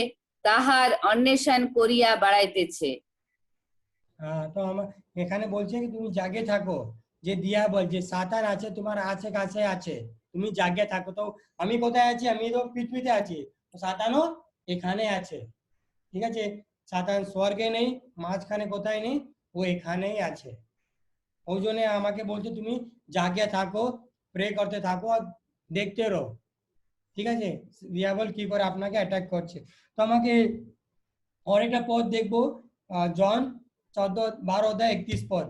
তাহার অন্বেষণ করিয়া বাড়াইতেছে। হ্যাঁ, তো আমার এখানে বলছে কি তুমি জাগে থাকো, যে দিয়াবল, যে সাতান আছে তোমার আছে কাছে আছে, তুমি জাগে থাকো। তো আমি কোথায় আছি? আমি তো পৃথিবীতে আছি, তো সাতানও এখানে আছে। ঠিক আছে, সাতান স্বর্গে নেই, মাঝখানে কোথায় নেই, ও এখানেই আছে। ওই জন্য আমাকে বলছে তুমি জাগে থাকো, প্রে করতে থাকো আর দেখতে রো। ঠিক আছে, দিয়াবল কি করে আপনাকে অ্যাটাক করছে। তো আমাকে অনেকটা পদ দেখবো, জন 12 অধ্যায় 31 পদ।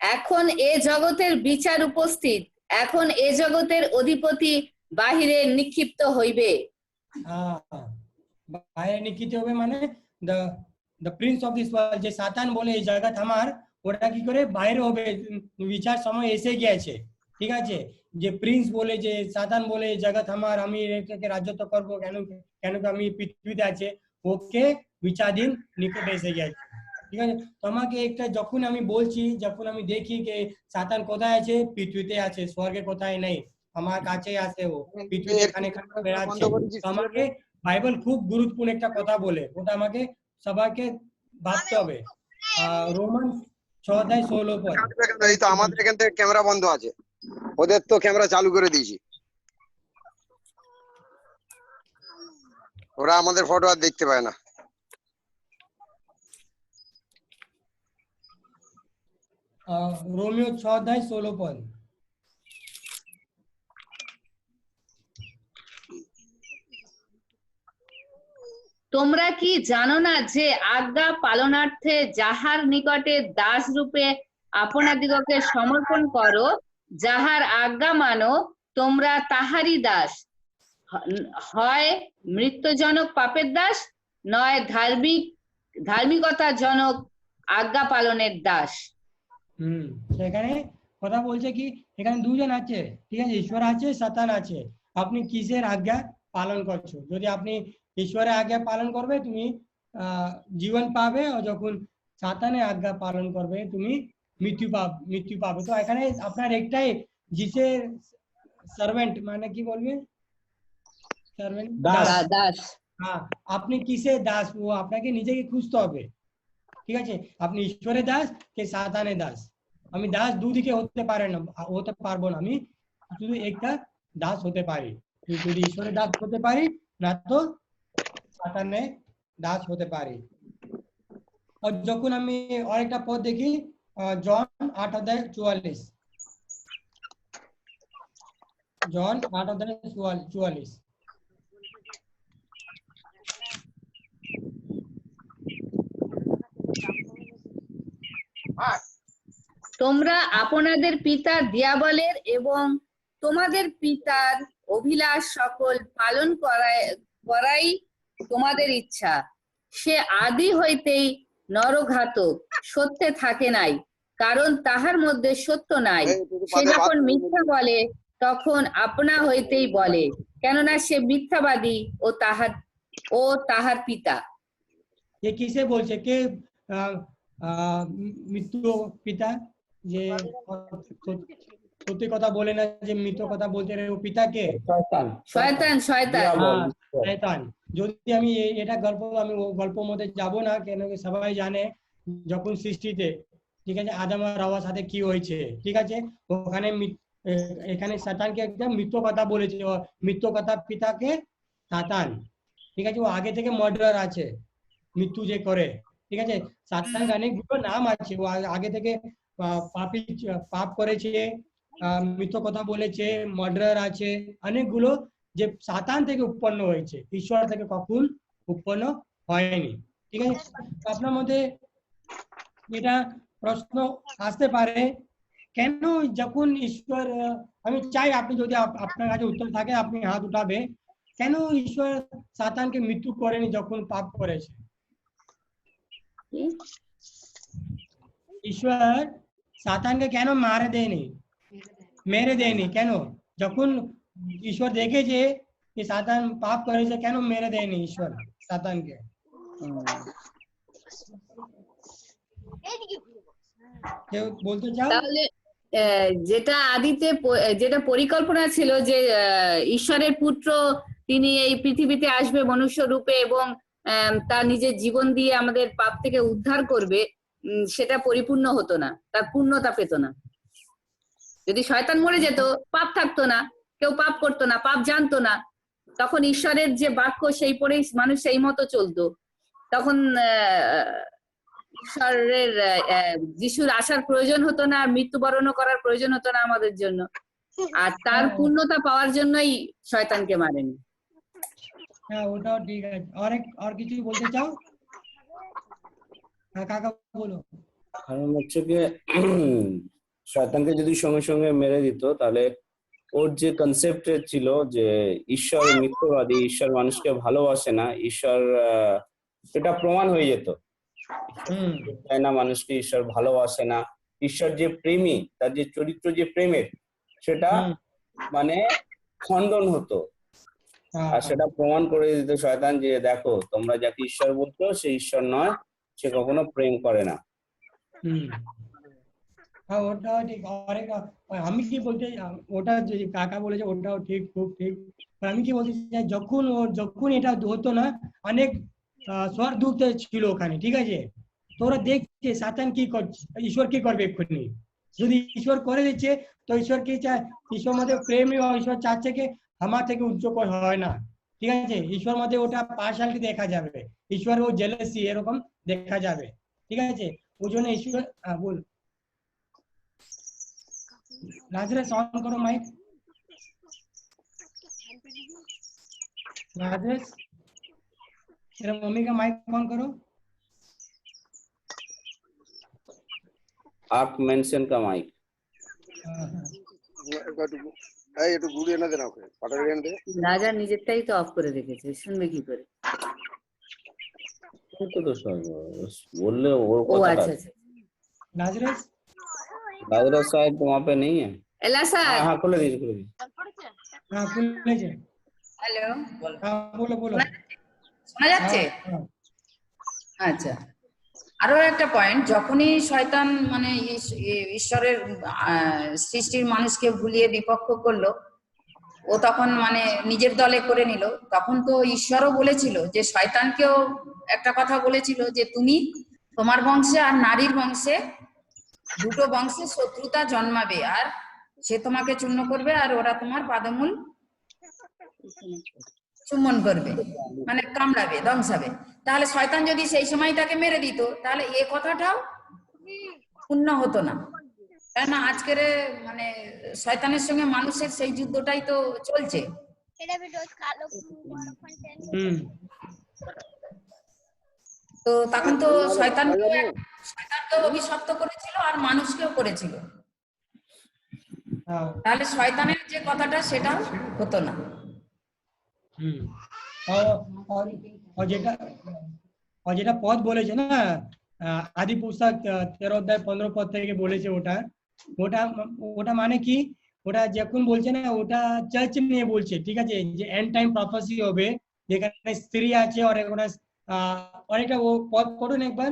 এখন এ জগতের বিচার উপস্থিত, এখন এ জগতের অধিপতি বাহিরে নিক্ষিপ্ত হইবে। বাইরে নিক্ষিপ্ত হবে মানে the Prince of this world, যে সাতান বলে এই জগৎ আমার, ওটা কি করে বাইরে হবে? বিচার সময় এসে গিয়েছে। ঠিক আছে, যে প্রিন্স বলে, যে সাতান বলে এই জগৎ আমার, আমি এটাকে রাজত্ব করবো, কেন কেন কি আমি পৃথিবীতে আছে, ওকে বিচার দিন নিকটে এসে গেছে। ঠিক আছে, তোমাকে একটা যখন আমি বলছি, যখন আমি দেখি যে সাতান কোথায় আছে, পৃথিবীতে আছে, স্বর্গে কোথায় নেই, আমার কাছে আছে, ও পৃথিবীতে এখানে বেড়াচ্ছে। আমাকে বাইবেল খুব গুরুত্বপূর্ণ একটা কথা বলে, ওটা আমাকে সবাইকে ভাবতে হবে। রোমান 6 অধ্যায় 16 পদ। এই তো আমাদের এখান থেকে ক্যামেরা বন্ধ আছে, ওদের তো ক্যামেরা চালু করে দিয়েছি, ওরা আমাদের ফটো আর দেখতে পায় না। রোমিও 6 অধ্যায় 16 পদ। তোমরা কি জানো না যে আজ্ঞা পালনার্থে যাহার নিকটে দাস রূপে আপনাদিগকে সমর্পণ করো, যাহার আজ্ঞা মানো, তোমরা তাহারই দাস, হয় মৃত্যুজনক পাপের দাস, নয় ধার্মিকতাজনক আজ্ঞা পালনের দাস। সেখানে কথা বলছে কি, এখানে দুজন আছে, ঠিক আছে, ঈশ্বর আছে, সাতান আছে। আপনি কিসের আজ্ঞা পালন করছো? যদি আপনি ঈশ্বরের আজ্ঞা পালন করবে, তুমি জীবন পাবে, আর যখন সাতানের আজ্ঞা পালন করবে, তুমি মৃত্যু পাবে। তো এখানে আপনার একটাই, যিশের সার্ভেন্ট মানে কি বলবে, সার্ভেন্ট, দাস। হ্যাঁ, আপনি কিসের দাস, ও আপনাকে নিজেকে খুঁজতে হবে। ঠিক আছে, আপনি ঈশ্বরের দাস কে সাতানের দাস? আমি দাস দুদিকে হতে পারবো না, আমি শুধু একটা দাস হতে পারি, যদি ঈশ্বরের দাস হতে পারি, না তো সাতানের দাস হতে পারি। আর যখন আমি আরেকটা পদ দেখি, জন 8 অধ্যায় 44। জন 8 অধ্যায় 44। তোমরা আপনাদের পিতা দিয়াবলের এবং তোমাদের পিতার অভিলাষ সকল পালন করাই তোমাদের ইচ্ছা। সে আদি হইতেই নরঘাতক, সত্যে থাকে নাই, কারণ তাহার মধ্যে সত্য নাই। সে যখন মিথ্যা বলে, তখন আপনা হইতেই বলে, কেননা সে মিথ্যাবাদী ও তাহার পিতা। কে কিসে বলছে? কে মৃত্যু পিতা? যে সত্যি কথা বলে না, যে মিথ্যে কথা বলতে রে ও পিতাকে। শয়তান শয়তান শয়তান দিয়াবল, হ্যাঁ, শয়তান। যদি আমি এটা গল্প, আমি ও গল্পের মধ্যে যাব না, কেন কি সবাই জানে যখন সৃষ্টিতে, ঠিক আছে, আদম আর হাওয়ার সাথে কি হয়েছে, ঠিক আছে, ওখানে এখানে শয়তানকে একদম মিথ্যে কথা বলেছে, ও মিথ্যে কথা পিতাকে শয়তান, ঠিক আছে, ও আগে থেকে মার্ডার আছে, মৃত্যু যে করে, ঠিক আছে। শয়তানের অনেকগুলো নাম আছে, ও আগে থেকে পাপী, পাপ করেছে, মিথ্যে কথা বলেছে, মার্ডার আছে, অনেকগুলো, যে শয়তান থেকে উৎপন্ন হয়েছে, ঈশ্বর থেকে কখন উৎপন্ন হয়নি, ঠিক আছে। তো আপনার মধ্যে এটা প্রশ্ন আসতে পারে, কেন যখন ঈশ্বর, আমি চাই আপনি যদি আপনার কাছে উত্তর থাকে আপনি হাত উঠাবে, কেন ঈশ্বর শয়তানকে মৃত্যু করেনি যখন পাপ করেছে? ঈশ্বর শয়তানকে কেন মেরে দেয়নি কেন? যখন ঈশ্বর দেখেছে যে শয়তান পাপ করেছে, কেন মেরে দেয়নি ঈশ্বর শয়তানকে? কেউ বলতে চাও? তাহলে যেটা আদিতে যেটা পরিকল্পনা ছিল যে ঈশ্বরের পুত্র তিনি এই পৃথিবীতে আসবে মনুষ্য রূপে এবং তার নিজের জীবন দিয়ে আমাদের পাপ থেকে উদ্ধার করবে, সেটা পরিপূর্ণ হতো না, তার পূর্ণতা পেত না। যদি শয়তান মরে যেত, পাপ থাকতো না, কেউ পাপ করতো না, পাপ জানতো না, তখন ঈশ্বরের যে বাক্য সেই পরেই মানুষ সেই মতো চলতো, তখন ঈশ্বরের যিশুর আসার প্রয়োজন হতো না, মৃত্যুবরণও করার প্রয়োজন হতো না আমাদের জন্য। আর তার পূর্ণতা পাওয়ার জন্যই শয়তানকে মারেনি। হ্যাঁ, ওটাও ঠিক আছে। আর কিছু বলতে চাও? হ্যাঁ কাকা বলো। কারণ হচ্ছে গিয়ে শয়তানকে যদি সঙ্গে সঙ্গে মেরে দিত, তাহলে ওর যে কনসেপ্ট ছিল যে ঈশ্বর মিথ্যাবাদী, ঈশ্বর মানুষকে ভালোবাসে না, ঈশ্বর এটা প্রমাণ হয়ে যেত। চায় না মানুষকে, ঈশ্বর ভালোবাসে না, ঈশ্বর যে প্রেমী, তার যে চরিত্র যে প্রেমের, সেটা মানে খণ্ডন হতো। আর সেটা প্রমাণ করে দিত শয়তান যে দেখো তোমরা যাকে ঈশ্বর বলছো সে ঈশ্বর নয়, সে কখনো প্রেম করে না। হ্যাঁ, ওটাও ঠিক। আমি কি বলতে, ওটা যে কাকা বলেছে ওটাও ঠিক, খুব ঠিক। আমি কি বলতে চাই, যখন এটা হতো না, অনেক স্বর্গদূত ছিল ওখানে, ঠিক আছে, তো ওরা দেখছে শয়তান কি করছে, ঈশ্বর কি করবে এক্ষুনি। যদি ঈশ্বর করে দিচ্ছে, তো ঈশ্বর কি চায়, ঈশ্বর মধ্যে প্রেম, ঈশ্বর চাচ্ছে কি আমার থেকে উচ্চকর হয় না, ঠিক আছে, ঈশ্বর মধ্যে ওটা পার্শালিটি দেখা যাবে, ঈশ্বর ও জেলাসি এরকম দেখা যাবে, ঠিক আছে। ওই জন্য ঈশ্বর, বল लाजरस ऑन करो माइक। लाजरस, तेरा मम्मी का माइक ऑन करो। आप मेंशन का माइक এই একটু গুড়ি এনে দেন ওকে, পাটারি এনে দে। রাজা নিজেরটাই তো অফ করে রেখেছে, শুনবে কি করে? তো बोलले ওর ও কথাটা। আচ্ছা আচ্ছা। लाजरस, लाजरस शायद वहाँ पे नहीं है। এলা স্যার। हाँ खुले दीजिए। हाँ खुले जे। হ্যালো, हाँ बोलो बोलो। শোনা যাচ্ছে? हाँ, আচ্ছা, আরো একটা পয়েন্ট, যখনই শয়তান মানে ঈশ্বরের সৃষ্টির মানুষকে ভুলিয়ে বিপক্ষ করলো, ও তখন মানে নিজের দলে করে নিল, তখন তো ঈশ্বরও বলেছিল যে শয়তানকেও একটা কথা বলেছিল যে তুমি তোমার বংশে আর নারীর বংশে, দুটো বংশে শত্রুতা জন্মাবে, আর সে তোমাকে চূর্ণ করবে আর ওরা তোমার পাদমূল চুম্বন করবে, মানে কামড়াবে, দংশাবে। তাহলে শয়তান যদি সেই সময় তাকে মেরে দিত, তাহলে এ কথাটাও পূর্ণ হতো না, তাই না? আজকের মানে শয়তানের সঙ্গে মানুষের সেই যুদ্ধটাই তো চলছে। তো তখন তো শয়তান তো অভিশপ্ত করেছিল আর মানুষকেও করেছিল, তাহলে শয়তানের যে কথাটা সেটা হতো না। और যেটা পদ বলেছে না, আদি পুস্তক 13 অধ্যায় 15 পদ থেকে বলেছে, ওটা ওটা ওটা মানে কি, ওটা যখন বলছে না, ওটা চার্চ নিয়ে বলছে, ঠিক আছে, যে এন্ড টাইম প্রফেসি হবে, যেখানে স্ত্রী আছে, আর ওটা অনেকটা, ও পদ পড়ুন একবার,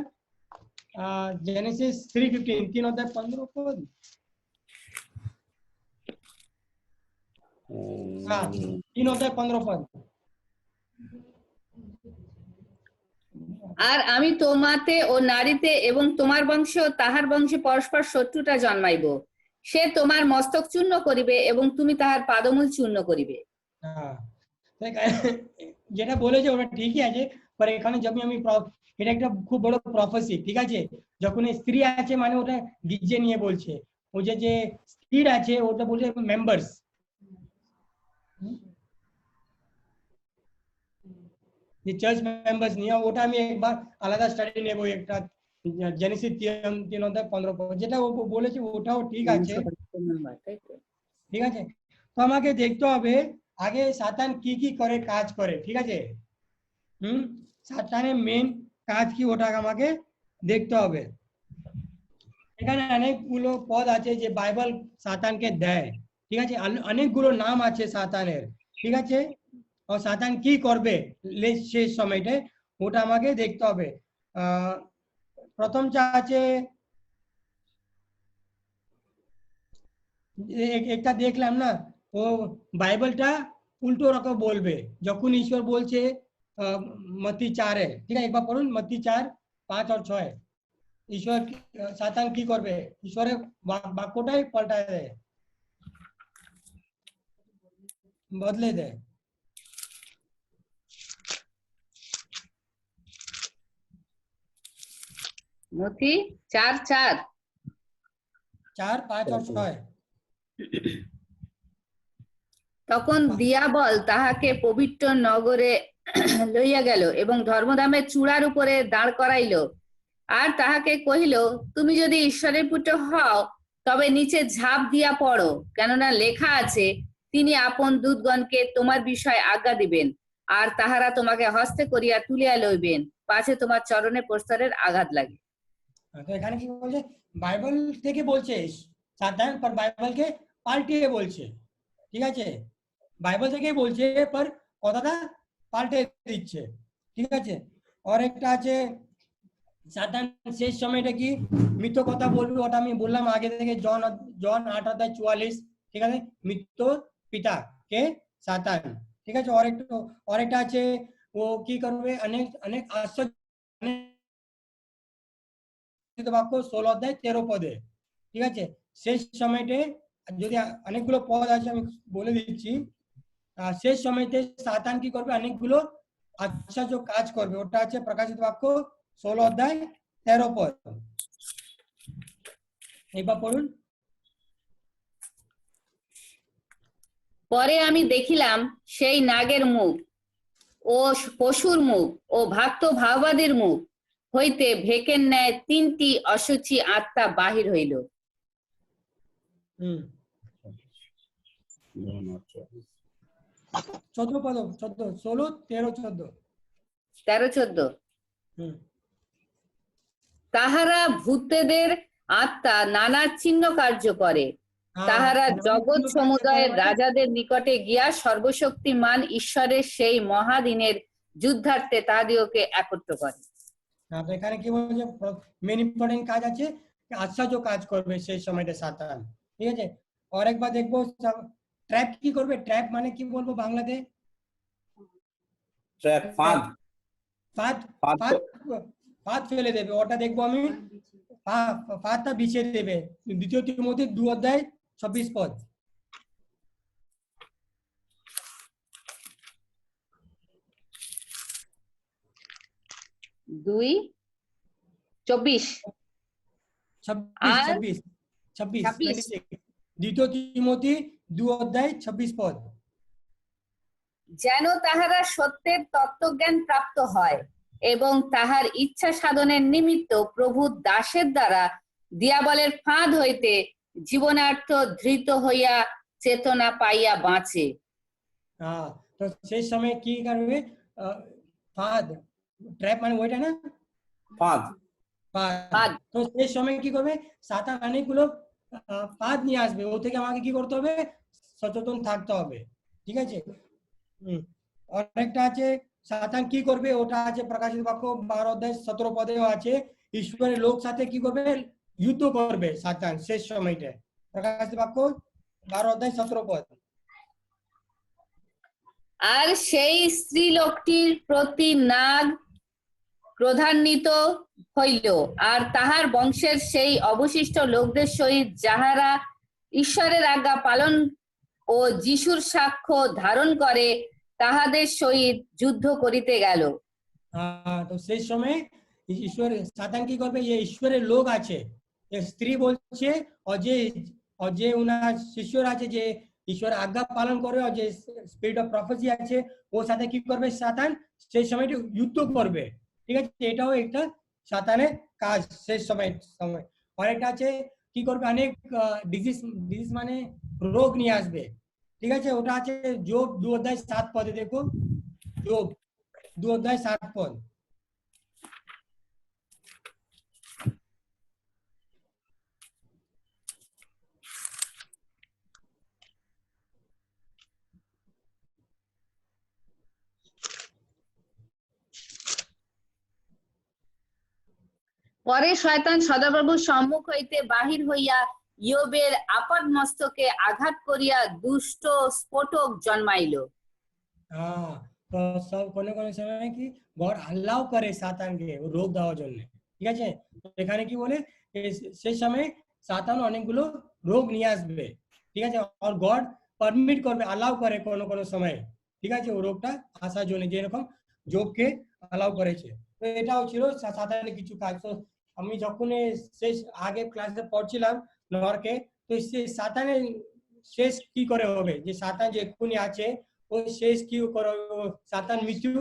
জেনেসিস 3:15, 3 অধ্যায় 15 পদ। হ্যাঁ 3 অধ্যায় 15 পদ। আর আমি তোমাতে ও নারীতে এবং তোমার বংশ ও তাহার বংশে পরস্পর শত্রুতা জন্মাইব, সে তোমার মস্তক চূর্ণ করিবে এবং তুমি তাহার পাদমূল চূর্ণ করিবে। হ্যাঁ যেটা বলেছে ওটা ঠিকই আছে, পরে এখানে যখন আমি এটা একটা খুব বড় প্রফেসি, ঠিক আছে? যখন এই স্ত্রী আছে মানে ওটা গির্জে নিয়ে বলছে, ও যে স্ত্রী আছে ওটা বলছে মেম্বার্স, যে চার্চ মেম্বার্স নিয়ে, ওটা আমি একবার আলাদা স্টাডি নেবো, একটা জেনেসিস 3:15 যেটা ও বলেছে ওটাও ঠিক আছে, ঠিক আছে? তো আমাকে দেখতে হবে আগে সাতান কি কি করে কাজ করে, ঠিক আছে? সাতানের মেন কাজ কি ওটা আমাকে দেখতে হবে। এখানে অনেকগুলো পদ আছে যে বাইবেল সাতানকে দেয়, ঠিক আছে? অনেকগুলো নাম আছে সাতানের, ঠিক আছে? ও সাতান কি করবে শেষ সময়টা ওটা আমাকে দেখতে হবে। প্রথমটা আছে একটা দেখলাম না, ও বাইবেলটা উল্টো রকম বলবে, যখন ঈশ্বর বলছে মত্তি 4-এ, ঠিক আছে? একবার পড়ুন মত্তি 4:5-6। ঈশ্বর সাতান কি করবে, ঈশ্বরের বাক্যটাই পাল্টায় দেয়, বদলে দেয়। মতি 4:4। 4:5-6। তখন দিয়াবল তাহাকে পবিত্র নগরে লইয়া গেল এবং ধর্মধামের চূড়ার উপরে দাঁড় করাইল, আর তাহাকে কহিল, তুমি যদি ঈশ্বরের পুত্র হও তবে নিচে ঝাঁপ দিয়া পড়ো, কেননা লেখা আছে, তিনি আপন দূতগণকে তোমার বিষয়ে আজ্ঞা দিবেন, আর তাহারা তোমাকে হস্তে করিয়া তুলিয়া লইবেন, পাছে তোমার চরণে প্রস্তরের আঘাত লাগে। তো এখানে কি বলছে, বাইবেল থেকে বলছে সাতান, পর বাইবেলকে পাল্টিয়ে বলছে, ঠিক আছে? বাইবেল থেকেই বলছে পর কথাটা পাল্টে দিচ্ছে, ঠিক আছে? আর একটা আছে সাতান শেষ সময়টা কি মিথ্য কথা বলবে, ওটা আমি বললাম আগে থেকে, জন 8:44, ঠিক আছে? মিথ্য পিতা কে সাতান, ঠিক আছে? আর একটা আছে ও কি করবে, অনেক অনেক আশ্চর্য বাক্য 16:13, ঠিক আছে? শেষ সময়তে যদি অনেকগুলো পদ আছে আমি বলে দিচ্ছি, শেষ সময়তে সাতান কি করবে, অনেকগুলো আশ্চর্য কাজ করবে, ওটা আছে প্রকাশিত বাক্য 16:13। এবার পড়ুন। পরে আমি দেখিলাম সেই নাগের মুখ ও পশুর মুখ ও ভাক্ত ভাওবাদীর মুখ হইতে ভেকের ন্যায় 3টি অশুচি আত্মা বাহির হইল। 13-14 তাহারা ভূতেদের আত্মা নানা চিহ্ন কার্য করে, তাহারা জগৎ সমুদয়ের রাজাদের নিকটে গিয়া সর্বশক্তিমান ঈশ্বরের সেই মহাদিনের যুদ্ধার্থে তাহাদিওকে একত্র করে। এখানে কি বলছে, মেন ইম্পর্টেন্ট কাজ আছে, আশ্চর্য কাজ করবে সেই সময়টা সাতান, ঠিক আছে? আর একবার দেখবো ট্র্যাপ কি করবে, ট্র্যাপ মানে কি বলবো বাংলাতে? ট্র্যাপ, ফাঁদ। ফাঁদ ফেলে দেবে, ওটা দেখবো আমি, ফাঁদটা বিছিয়ে দেবে। 2 তিমোথী 2:26। 2:24 26 2 তিমোথী 2:26। যেন তাহারা সত্যের তত্ত্বজ্ঞান প্রাপ্ত হয় এবং তাহার ইচ্ছা সাধনের নিমিত্ত প্রভু দাসের দ্বারা দিয়াবলের ফাঁদ হইতে জীবনার্থ ধৃত হইয়া চেতনা পাইয়া বাঁচে। তো সেই সময় কি করবে, ফাঁদ, ট্র্যাপ মানে ওইটা না, ফাঁদ। তো সেই সময় কি করবে, সাতান অনেকগুলো ফাঁদ নিয়ে আসবে, ও থেকে আমাকে কি করতে হবে, সচেতন থাকতে হবে, ঠিক আছে? অনেকটা আছে সাতান কি করবে, ওটা আছে প্রকাশিত বাক্য 12:17 আছে, ঈশ্বরের লোক সাথে কি করবে, যুদ্ধ করবে সাতান শেষ সময়টা, প্রকাশিত বাক্য 12:17। আর সেই স্ত্রী লোকটির প্রতি নাগ ক্রোধান্বিত হইল, আর তাহার বংশের সেই অবশিষ্ট লোকদের সহিত যাহারা ঈশ্বরের আজ্ঞা পালন ও যিশুর সাক্ষ্য ধারণ করে তাহাদের সহিত যুদ্ধ করিতে গেল। তো সেই সময় ঈশ্বর সাতান কি করবে, যে ঈশ্বরের লোক আছে, স্ত্রী বলছে, और जे उनार शिष्यर আছে যে ঈশ্বর আজ্ঞা পালন করে, আর যে স্পিরিট অফ প্রফেসি আছে ওর সাথে কি করবে সাতান, সেই সময়টা যুদ্ধ করবে। ঠিক আছে, এটাও একটা সাতানের কাজ শেষ সময়। অনেকটা আছে কি করবে, অনেক ডিজিজ মানে রোগ নিয়ে আসবে। ঠিক আছে, ওটা আছে যোব 2:7 পদে, দেখো যোব 2:7 পদ। পরে শয়তান সদাপ্রভুর সম্মুখ হইতে বাহির হইয়া ইয়োবের আপাদ মস্তকে আঘাত করিয়া দুষ্ট স্ফোটক জন্মাইল। তো সব কোনে কোনে সময় কি গড আল্লাহ করে সাতানকে রোগ দেওয়ার জন্য। ঠিক আছে, এখানে কি বলে, সেই সময় সাতান অনেকগুলো রোগ নিয়ে আসবে। ঠিক আছে, আর গড পারমিট করবে, আলাউ করে কোনো কোনো সময়। ঠিক আছে, ও রোগটা আসার জন্য, যেরকম যোবকে আলাউ করেছে। তো এটাও ছিল সাতানের কিছু কাজ। তো আমি যখন শেষ আগে ক্লাসে পড়ছিলাম নরকে, তো সে সাতানের শেষ কি করে হবে, যে সাতান যে এক্ষুনি আছে ও শেষ কি করে, সাতান মৃত্যু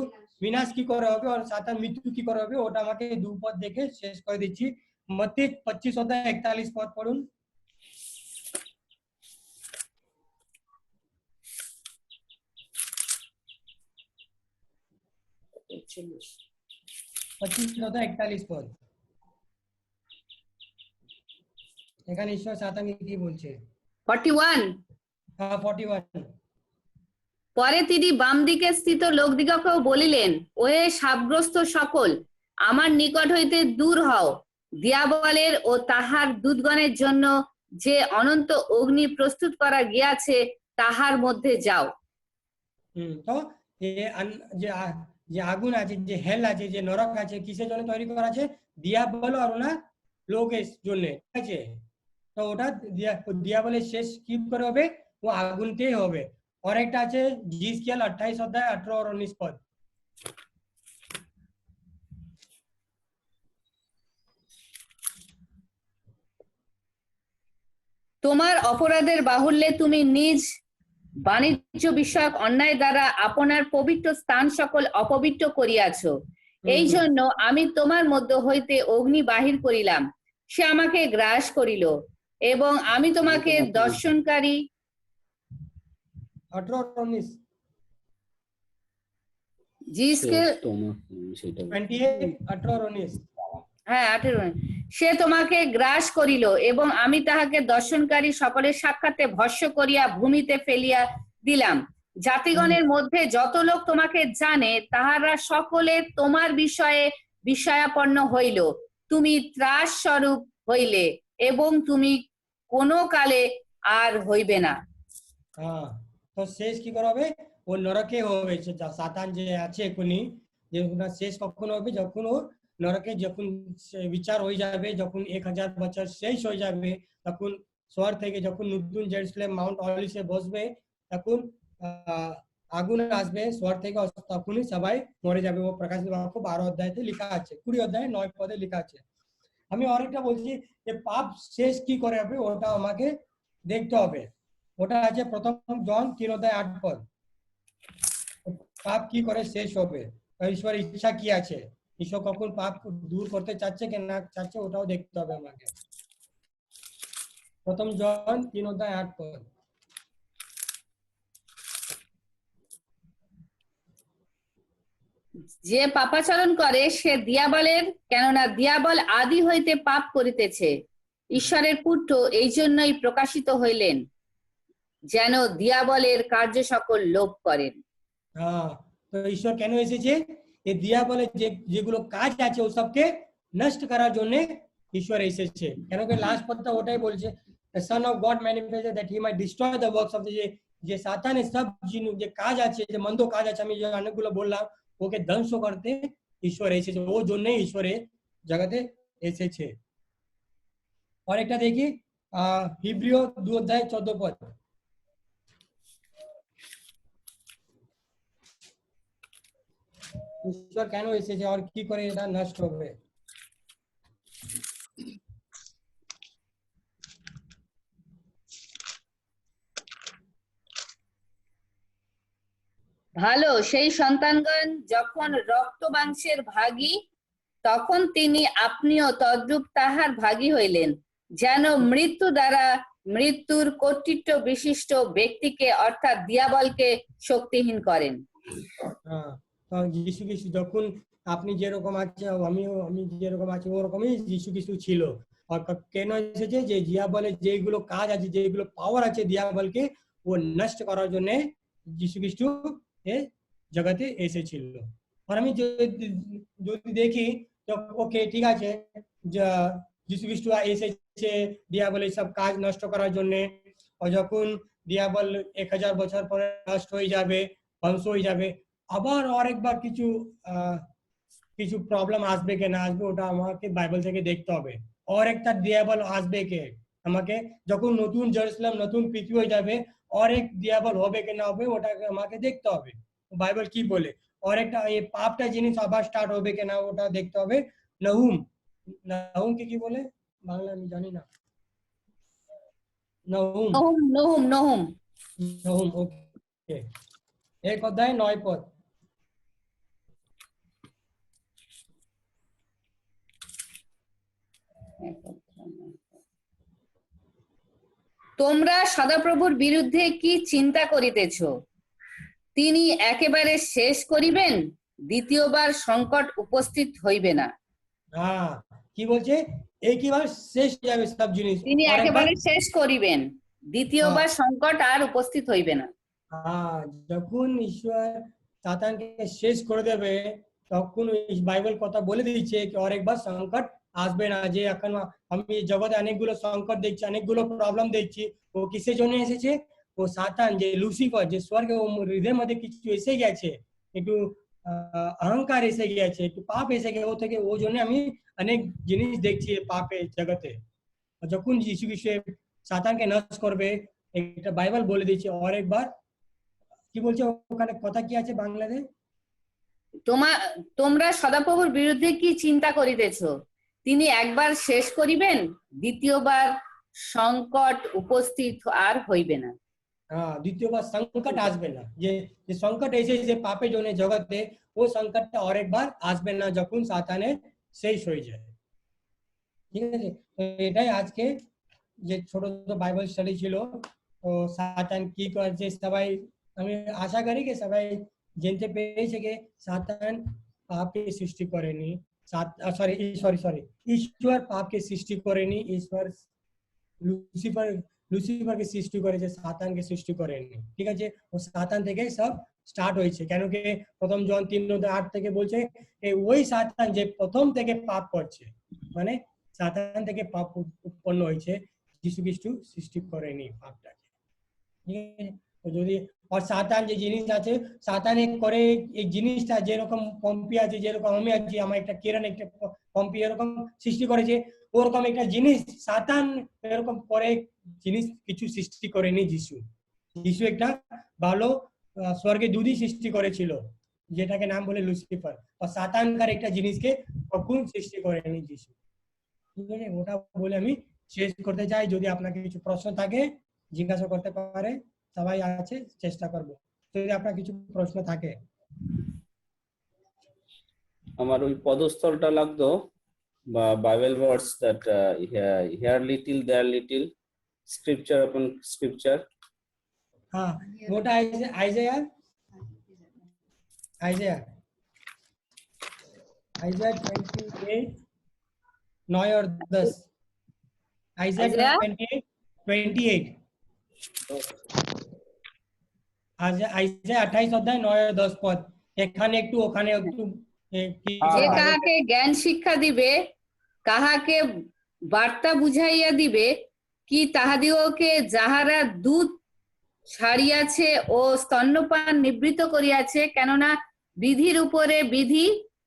বিনাশ কি করে হবে, আর সাতান মৃত্যু কি করে হবে, ওটা আমাকে 2 পদ দেখে শেষ করে দিচ্ছি। মত্তি 25:41 পদ পড়ুন। পদ। এখানে ঈশ্বর সাতানকে কি বলছে? 41। 41। পরে তিনি বাম দিকে স্থিত লোকদিগকেও বলিলেন, ওহে শাপগ্রস্ত সকল, আমার নিকট হইতে দূর হও, দিয়াবলের ও তাহার দূতগণের জন্য যে অনন্ত অগ্নি প্রস্তুত করা গিয়াছে তাহার মধ্যে যাও। তো যে আগুন আছে, যে হেল আছে, যে নরক আছে, কিসের জন্য তৈরি করা আছে? দিয়াবল আর ওনার লোকের জন্য। ঠিক আছে, তো ওটা দিয়াবলের শেষ কি করে হবে, ও আগুনতেই হবে। और एक আছে জিসকিয়াল 28:18 और 19 পদ। তোমার অপরাধের বাহুল্যে তুমি নিজ বাণিজ্য বিষয়ক অন্যায় দ্বারা আপনার পবিত্র স্থান সকল অপবিত্র করিয়াছ। এই জন্য আমি তোমার মধ্য হইতে অগ্নি বাহির করিলাম, সে আমাকে গ্রাস করিল, এবং আমি তোমাকে দর্শনকারী 18 और 19 জিসকেল 28 18 और 19। হ্যাঁ 18। সে তোমাকে গ্রাস করিল, এবং আমি তাহাকে দর্শনকারী সকলের সাক্ষাতে ভস্য করিয়া ভূমিতে ফেলিয়া দিলাম। জাতিগণের মধ্যে যত লোক তোমাকে জানে তাহারা সকলে তোমার বিষয়ে বিষয়াপন্ন হইল। তুমি ত্রাস স্বরূপ হইলে, এবং তুমি কোনো কালে আর হইবে না। তো শেষ কি করা হবে, ও নরকে হবে। সাতান যে আছে এখনই, যে শেষ কখন হবে, যখন ও নরকে যখন বিচার হয়ে যাবে, যখন 1000 বছর শেষ হয়ে যাবে, তখন স্বর্গ থেকে যখন নতুন জেরুজালেম মাউন্ট অলিভে বসবে, তখন আগুন আসবে স্বর্গ থেকে, তখনই সবাই মরে যাবে। ও প্রকাশিত বাক্য 12 অধ্যায়তে লেখা আছে, 20 অধ্যায় 9 পদে লেখা আছে। আমি আরেকটা বলছি, যে পাপ শেষ কি করে হবে, ওটা আমাকে দেখতে হবে। ওটা আছে প্রথম জন 3:8 পদ। পাপ কি করে শেষ হবে, ঈশ্বরের ইচ্ছা কি আছে, ঈশ্বর কখন পাপ দূর করতে চাচ্ছে কি না চাচ্ছে, ওটাও দেখতে হবে আমাকে। প্রথম জন 3:8 পদ। যে পাপাচরণ করে সে দিয়াবলের, কেননা দিয়াবল আদি হইতে পাপ করিতেছে। ঈশ্বরের পুত্র এই জন্যই প্রকাশিত হইলেন, যেন দিয়াবলের কার্য সকল লোপ করেন। তো ঈশ্বর কেন এসেছে, এই দিয়াবলের যেগুলো কাজ আছে ও সবকে নষ্ট করার জন্য ঈশ্বর এসেছে। কেন কি লাস্ট পদটা ওটাই বলছে, the son of god manifested that he might destroy the works of the যে সাতানের সব যে কাজ আছে, যে মন্দ কাজ আছে, আমি যে অনেকগুলো বললাম, ওকে ধ্বংস করতে ঈশ্বর এসেছে, ওর জন্যই ঈশ্বরে জগতে এসেছে। और एक देखिए हिब्रियो 2:14 ঈশ্বর কেন এসেছে আর কি করে এটা নষ্ট হবে। ভালো সেই সন্তানগণ যখন রক্ত মাংসের ভাগী, তখন তিনি আপনিও তদ্রূপ তাহার ভাগী হইলেন, যেন মৃত্যু দ্বারা মৃত্যুর কর্তৃত্ব বিশিষ্ট ব্যক্তিকে অর্থাৎ দিয়াবলকে শক্তিহীন করেন। হ্যাঁ, তো যিশু খ্রিস্ট যখন আপনি যেরকম আছে, আমি যেরকম আছি ওরকমই যিশু খ্রিস্ট ছিল। আর কেন এসেছে, যে দিয়াবলের যেগুলো কাজ আছে, যেগুলো পাওয়ার আছে দিয়াবলকে ও নষ্ট করার জন্য যিশু খ্রিস্ট এই জগতে এসেছিল। আর আমি যদি দেখি তো ওকে ঠিক আছে, যিশু খ্রিস্ট এসেছে দিয়াবলের সব কাজ নষ্ট করার জন্য। আর যখন দিয়াবল 1000 বছর পরে নষ্ট হয়ে যাবে, ধ্বংস হয়ে যাবে, আবার আরেকবার কিছু প্রবলেম আসবে কি না আসবে, ওটা আমাকে বাইবেল থেকে দেখতে হবে। আর একটা দিয়াবল আসবে কে আমাকে, যখন নতুন জেরুজালেম নতুন পৃথিবী হয়ে যাবে, আর এক দিয়াবল হবে কি না হবে, ওটাকে আমাকে দেখতে হবে বাইবেল কি বলে। আর একটা এই পাপটা জিনিস আবার স্টার্ট হবে কি না ওটা দেখতে হবে। নাহুম কি বলে বাংলা আমি জানি না। নাহুম নহুম নহুম নহুম নাহুম ওকে, 1:9 তোমরা সদাপ্রভুর বিরুদ্ধে কি চিন্তা করিতেছ? তিনি একেবারে শেষ করিবেন, দ্বিতীয়বার সংকট উপস্থিত হইবে না। হ্যাঁ, কি বলছে, একইবার শেষ হয়ে যাবে সব জিনিস। তিনি আর একবার একেবারে শেষ করিবেন, দ্বিতীয়বার সংকট আর উপস্থিত হইবে না। হ্যাঁ, যখন ঈশ্বর সাতানকে শেষ করে দেবে, তখন ওই বাইবেল কথা বলে দিচ্ছে কি আর একবার সংকট আসবে না। যে এখন আমি জগতে অনেকগুলো সংকট দেখছি, অনেকগুলো প্রবলেম দেখছি, ও কিসের জন্য এসেছে? ও সাতান যে লুসিফার, যে স্বর্গে ও হৃদয়ের মধ্যে কিছু এসে গেছে, একটু অহংকার এসে গেছে, একটু পাপ এসে গেছে, ও থেকে ও জন্য আমি অনেক জিনিস দেখছি পাপে জগতে। যখন যিশু খ্রিস্ট সাতানকে নাশ করবে, এটা বাইবেল বলে দিচ্ছে আর একবার কি বলছে, ওখানে কথা কি আছে বাংলাতে? তোমরা সদাপ্রভুর বিরুদ্ধে কি চিন্তা করিতেছ? তিনি একবার শেষ করিবেন, দ্বিতীয়বার সংকট উপস্থিত আর হইবে না। হ্যাঁ, দ্বিতীয়বার সংকট আসবে না। যে যে সংকট এসেছে পাপের জন্য জগতে, ও সংকটটা আর একবার আসবে না যখন সাতানের শেষ হয়ে যায়। ঠিক আছে, তো এটাই আজকে যে ছোট ছোট বাইবেল স্টাডি ছিল। তো সাতান কি করছে সবাই, আমি আশা করি কি সবাই জানতে পেরেছে যে সাতান পাপকে সৃষ্টি করেনি। সরি ঈশ্বর পাপকে সৃষ্টি করেনি। ঈশ্বর লুসিফারকে সৃষ্টি করেছে, সাতানকে সৃষ্টি করেনি। ঠিক আছে, ও সাতান থেকে সব স্টার্ট হয়েছে। কেন কি প্রথম জন 3:8 থেকে বলছে ওই সাতান যে প্রথম থেকে পাপ করছে, মানে সাতান থেকে পাপ উৎপন্ন হয়েছে, যিশু খ্রিস্ট সৃষ্টি করেনি পাপটাকে। ঠিক আছে, তো যদি আর সাতান যে জিনিস আছে, সাতানে করে এই জিনিসটা, যেরকম পম্পি আছে, যেরকম আমি আছি, আমার একটা কিরণ একটা পম্পি এরকম সৃষ্টি করেছে, ওরকম একটা জিনিস সাতান এরকম করে জিনিস কিছু সৃষ্টি করেনি যিশু। যিশু একটা ভালো স্বর্গে দুধই সৃষ্টি করেছিল, যেটাকে নাম বলে লুসিফার। আর সাতানকার একটা জিনিসকে কখন সৃষ্টি করেনি যিশু। ঠিক আছে, ওটা বলে আমি শেষ করতে চাই। যদি আপনাকে কিছু প্রশ্ন থাকে জিজ্ঞাসা করতে পারে, সবাই আছে, চেষ্টা করব যদি আপনার কিছু প্রশ্ন থাকে। আমার ওই পদস্থলটা লাগতো, বা Bible words that here little there little, scripture upon scripture. হ্যাঁ, ওটা আইজায়া 28 9 और 10। आइजाया 28 আইজায়া 28 অধ্যায় 9 আর 10 পদ। এখানে একটু ওখানে একটু যে কাহাকে জ্ঞান শিক্ষা দিবে, কাহাকে বার্তা বুঝাইয়া দিবে, কি তাহাদিগকে যাহারা দূত ছাড়িয়াছে ও স্তন্যপান নিবৃত্ত করিয়াছে, কেননা বিধির উপরে বিধি,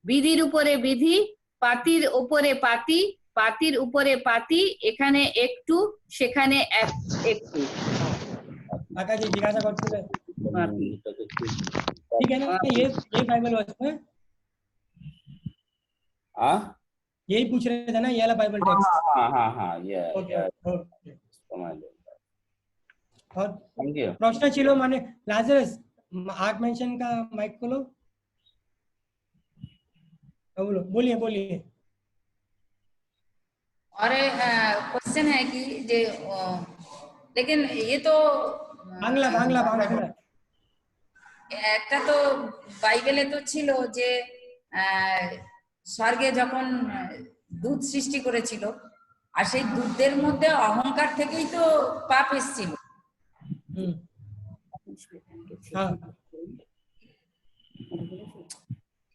বিধির উপরে বিধি, পাতির উপরে পাতি, পাতির উপরে পাতি, এখানে একটু সেখানে একটু। काका जी जिज्ञासा करते हैं पाती। ठीक है ना, ये बाइबल वर्स है, यही पूछ रहे थे ना, ये वाला बाइबल टेक्स्ट। हाँ ये ओके ओके। समझ लो। और थैंक यू। प्रश्न छिलो माने लाजरस आर्ट मेंशन का माइक खोलो, बोलो, बोलिए बोलिए। और क्वेश्चन है कि जे लेकिन ये तो বাংলা বাংলা বাংলা একটা তো বাইবেলে তো ছিল যে স্বর্গে যখন দুধ সৃষ্টি করেছিল, আর সেই দুধের মধ্যে অহংকার থেকেই তো পাপ এসেছিল। हाँ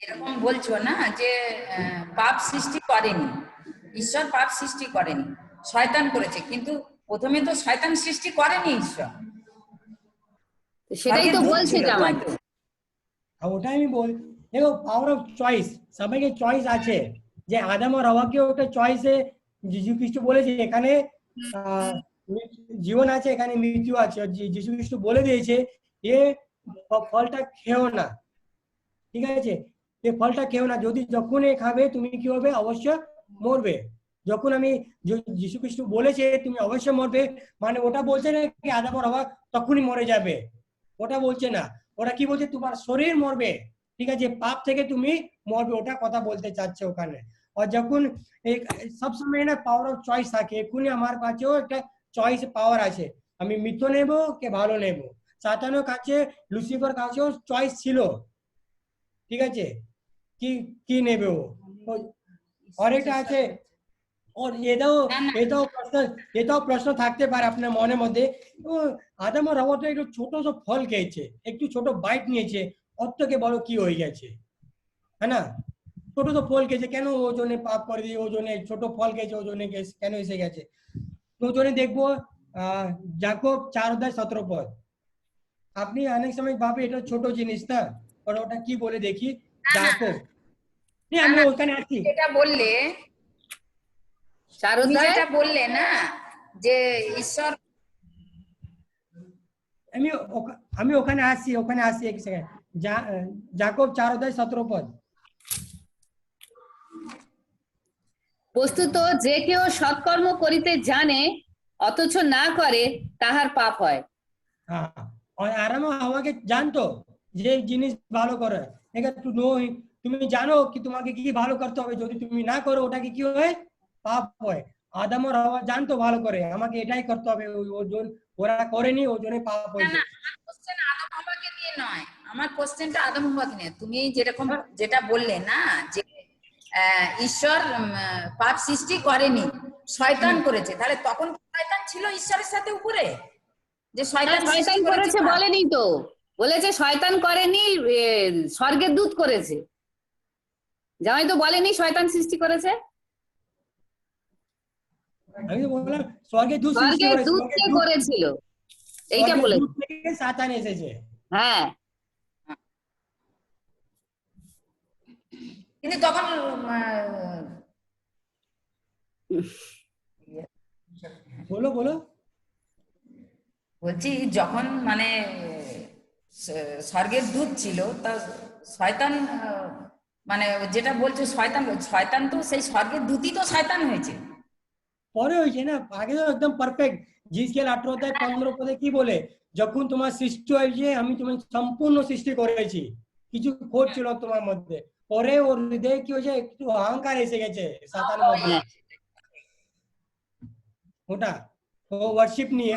এরকম বলছো না যে পাপ সৃষ্টি করেনি, ঈশ্বর পাপ সৃষ্টি করেনি, শয়তান করেছে, কিন্তু প্রথমে তো শয়তান সৃষ্টি করেনি ঈশ্বর। সেটাই তো বলছে জামাই। আর ওটাই আমি বল, দেখো পাওয়ার অফ চয়েস, সবাইকে চয়েস আছে, যে আদম আর হাওয়াকে ওটা চয়েসে যিশু খ্রিস্ট বলেছে এখানে জীবন আছে, এখানে মৃত্যু আছে, যিশু খ্রিস্ট বলে দিয়েছে এ ফলটা খেও না, ঠিক আছে, এই ফলটা খেও না, যদি যখন এ খাবে তুমি কি হবে, অবশ্য মরবে। যখন আমি যিশু খ্রিস্ট বলেছে তুমি অবশ্যই মরবে, মানে ওটা বলছে না কি আদম আর হাওয়া তখনই মরে যাবে, ওটা বলছে না, ওরা কি বলছে তোমার শরীর মরবে, ঠিক আছে, পাপ থেকে তুমি মরবে, ওটা কথা বলতে চাচ্ছে ওখানে। আর যখন সবসময় না পাওয়ার অফ চয়েস থাকে, এক্ষুনি আমার কাছেও একটা চয়েস পাওয়ার আছে, আমি মিথ্য নেব কে ভালো নেব। সাতানের কাছে লুসিফার কাছেও চয়েস ছিল, ঠিক আছে, কি কি নেবে ও। আর একটা আছে, और এটাও প্রশ্ন থাকতে পারে আপনার মনের মধ্যে, আদম আর হাওয়া তো একটু ছোট ফল খেয়েছে, একটু ছোট বাইট নিয়েছে, ওর থেকে বড় কি হয়ে গেছে, হ্যাঁ না, ছোট তো ফল খেয়েছে, কেন ওজনে পাপ করে দিয়ে ওজনে ছোট ফল খেয়েছে ওজনে কেন এসে গেছে। তো ওজনে দেখবো যাকব 4:17 আপনি অনেক সময় ভাবে এটা ছোট জিনিস না, আর ওটা কি বলে দেখি যাকব, আমি ওখানে আছি। এটা বললে, তুমি যেটা বললে না যে ঈশ্বর, আমি ওখানে আসছি এক সেকেন্ড, যাকব 4:17 বস্তুত যে কেউ সৎকর্ম করিতে জানে অথচ না করে তাহার পাপ হয়। হ্যাঁ, আর আরাম হাওয়াকে জানতো যে জিনিস ভালো করে, তুমি জানো কি তোমাকে কি ভালো করতে হবে, যদি তুমি না করো ওটাকে কি হয়, পাপ হয়। আদম আর হাওয়া জানতো ভালো করে আমাকে এটাই করতে হবে, ওরা করেনি, ওই জন্য পাপ হয়েছে। আমার কোশ্চেন আদম হাওয়াকে নিয়ে নয়, আমার কোশ্চেনটা আদম হাওয়াকে নিয়ে। তুমি যেরকম যেটা বললে না যে ঈশ্বর পাপ সৃষ্টি করেনি, শয়তান করেছে, তাহলে তখন শয়তান ছিল ঈশ্বরের সাথে উপরে, যে শয়তান করেছে বলেনি তো, বলেছে শয়তান করেনি, স্বর্গের দূত করেছে, জামাই তো বলেনি শয়তান সৃষ্টি করেছে। আমি তো বললাম স্বর্গের দূত কে করেছিল, এইটা বলে সাতান এসেছে। হ্যাঁ, কিন্তু তখন বলো বলছি যখন মানে স্বর্গের দূত ছিল, তা শয়তান মানে যেটা বলছো শয়তান তো সেই স্বর্গের দূতই তো শয়তান হয়েছে, পরে হয়েছে না, আগে তো একদম পারফেক্ট। জিসকেল 18:15 কি বলে, যখন তোমার সৃষ্টি হয়েছে আমি তোমার সম্পূর্ণ সৃষ্টি করেছি, কিছু খোঁজ ছিল তোমার মধ্যে, পরে ওর হৃদয়ে কি হয়েছে, একটু অহংকার এসে গেছে সাতানের মধ্যে, ওটা ও ওয়ার্শিপ নিয়ে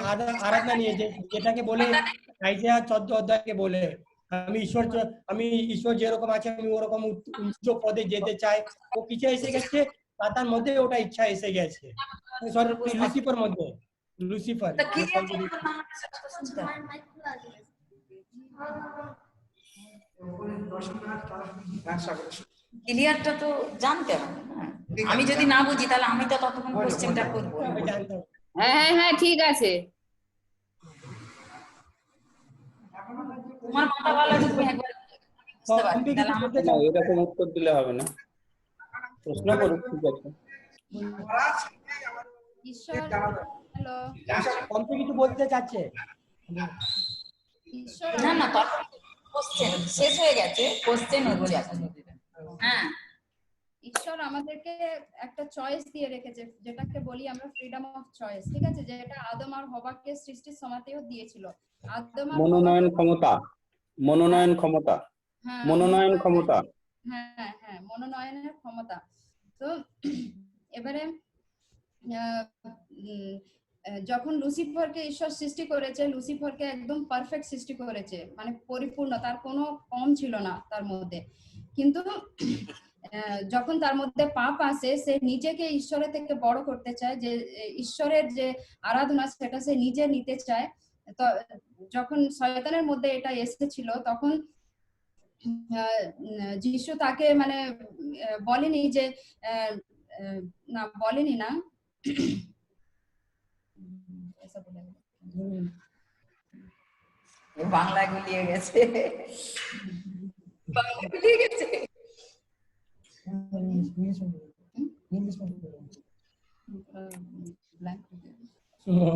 আরাধনা নিয়ে, যেটাকে বলে আইসাইয়া 14 বলে আমি ঈশ্বর যেরকম আছে আমি ওরকম উচ্চ পদে যেতে চাই, ও পিছিয়ে এসে গেছে, সাতান মধ্যে ওটা ইচ্ছা এসে গেছে, লুসিফার মধ্যে, লুসিফার। ক্লিয়ারটা তো জানতে হবে না, আমি যদি না বুঝি তাহলে আমি তো ততক্ষণ কোশ্চেনটা করবো। হ্যাঁ হ্যাঁ হ্যাঁ ঠিক আছে। তোমার মাথা ভালো আছে, তুমি একবার বুঝতে পারবে, কম্পি তাহলে কিছু আমার বলতে না, চাও? এরকম উত্তর দিলে হবে না, প্রশ্ন করুক, ঠিক আছে। ঈশ্বর, হ্যালো, কম্পি কিছু বলতে চাচ্ছে? ঈশ্বর না না, তখন কোশ্চেন শেষ হয়ে গেছে, কোশ্চেন হচ্ছে এখন। হ্যাঁ, ঈশ্বর আমাদেরকে একটা চয়েস দিয়ে রেখেছে, যেটাকে বলি আমরা ফ্রিডম অফ চয়েস, ঠিক আছে, যেটা আদম আর হওয়াকে সৃষ্টির সময়তেও দিয়েছিল। আদম আর মনোনয়ন হওয়া- ক্ষমতা, মনোনয়ন ক্ষমতা, হ্যাঁ, মনোনয়ন ক্ষমতা। হ্যাঁ হ্যাঁ, মনোনয়নের ক্ষমতা। তো এবারে যখন লুসিফারকে ঈশ্বর সৃষ্টি করেছে, লুসিফারকে একদম পারফেক্ট সৃষ্টি করেছে, মানে পরিপূর্ণ, তার কোনো কম ছিল না তার মধ্যে। কিন্তু যখন তার মধ্যে পাপ আসে, সে নিজেকে ঈশ্বরের থেকে বড় করতে চায়, যে ঈশ্বরের যে আরাধনা সেটা সে নিজে নিতে চায়। তো যখন শয়তানের মধ্যে এটা এসেছিল, তখন যিশু তাকে মানে বলেনি যে না, বলেনি না, বাংলা গুলিয়ে গেছে, বাংলা গুলিয়ে গেছে।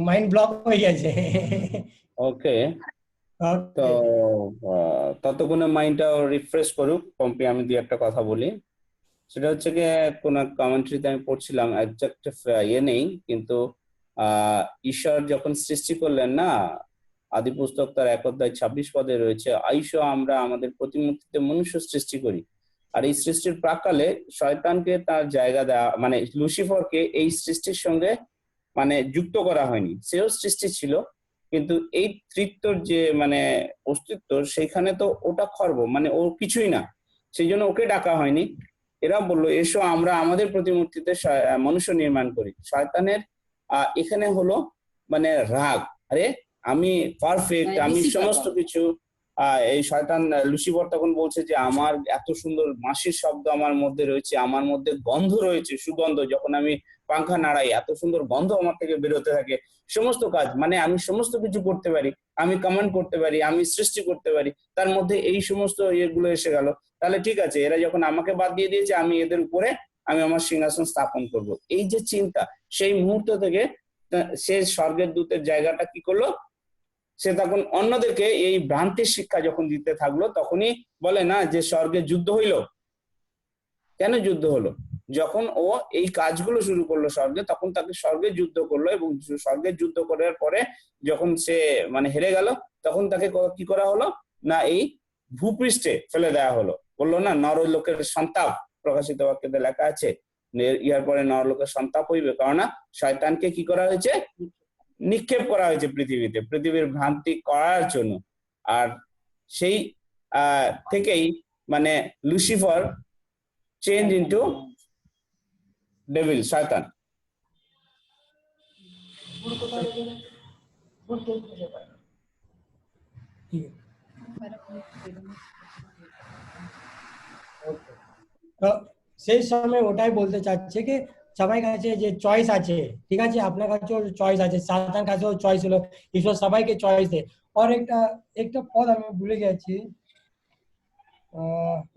মাইন্ড ব্লক হয়ে গেছে। ওকে, তো ততক্ষণে মাইন্ডটা রিফ্রেশ করুক পম্পি। আমি দুই একটা কথা বলি, সেটা হচ্ছে গিয়ে কোন কমেন্ট্রিতে আমি পড়ছিলাম, একজাক্ট ইয়ে নেই, কিন্তু ঈশ্বর যখন সৃষ্টি করলেন না, আদি পুস্তক তার 1 অধ্যায় 26 পদে রয়েছে, আইসো আমরা আমাদের প্রতিমূর্তিতে মনুষ্য সৃষ্টি করি। আর এই সৃষ্টির প্রাক্কালে শয়তানকে তার জায়গা দেওয়া, মানে লুসিফারকে এই সৃষ্টির সঙ্গে মানে যুক্ত করা হয়নি, সেও সৃষ্টি ছিল, কিন্তু এই তৃতীয়র যে মানে অস্তিত্ব, সেখানে তো ওটা খর্ব, মানে ও কিছুই না, সেই জন্য ওকে ডাকা হয়নি। এরা বললো এসো আমরা আমাদের প্রতিমূর্তিতে মনুষ্য নির্মাণ করি। শয়তানের এখানে হলো মানে রাগ, আরে আমি পারফেক্ট, আমি সমস্ত কিছু। এই শয়তান লুসিফার তখন বলছে যে আমার এত সুন্দর বাঁশির শব্দ আমার মধ্যে রয়েছে, আমার মধ্যে গন্ধ রয়েছে, সুগন্ধ, যখন আমি পাংখা নাড়াই এত সুন্দর গন্ধ আমার থেকে বেরোতে থাকে, সমস্ত কাজ, মানে আমি সমস্ত কিছু করতে পারি, আমি কমান্ড করতে পারি, আমি সৃষ্টি করতে পারি, তার মধ্যে এই সমস্ত ইয়েগুলো এসে গেল। তাহলে ঠিক আছে, এরা যখন আমাকে বাদ দিয়ে দিয়েছে, আমি এদের উপরে আমি আমার সিংহাসন স্থাপন করব, এই যে চিন্তা, সেই মুহূর্ত থেকে সে স্বর্গের দূতের জায়গাটা কি করলো, সে তখন অন্যদেরকে এই ভ্রান্তির শিক্ষা যখন দিতে থাকলো, তখনই বলে না যে স্বর্গে যুদ্ধ হইল। কেন যুদ্ধ হলো? যখন ও এই কাজগুলো শুরু করলো স্বর্গে, তখন তাকে স্বর্গে যুদ্ধ করলো, এবং স্বর্গে যুদ্ধ করার পরে যখন সে মানে হেরে গেল, তখন তাকে কি করা হলো না, এই ভূপৃষ্ঠে ফেলে দেওয়া হলো। বললো না, নরলোকের সন্তাপ, প্রকাশিত বাক্যতে লেখা আছে, ইয়ার পরে নরলোকের সন্তাপ হইবে, কেননা শয়তানকে কি করা হয়েছে, নিক্ষেপ করা হয়েছে পৃথিবীতে, পৃথিবীর ভ্রান্তি করার জন্য। আর সেই থেকেই মানে লুসিফার চেঞ্জ ইনটু ডেভিল, শয়তান। তো সেই সময় ওটাই বলতে চাচ্ছে কি সবাই কাছে যে চয়েস আছে, ঠিক আছে, আপনার কাছেও চয়েস আছে, সাতান কাছেও চয়েস হলো, ঈশ্বর সবাইকে চয়েস দেয়। আর একটা একটা পদ আমি ভুলে গেছি,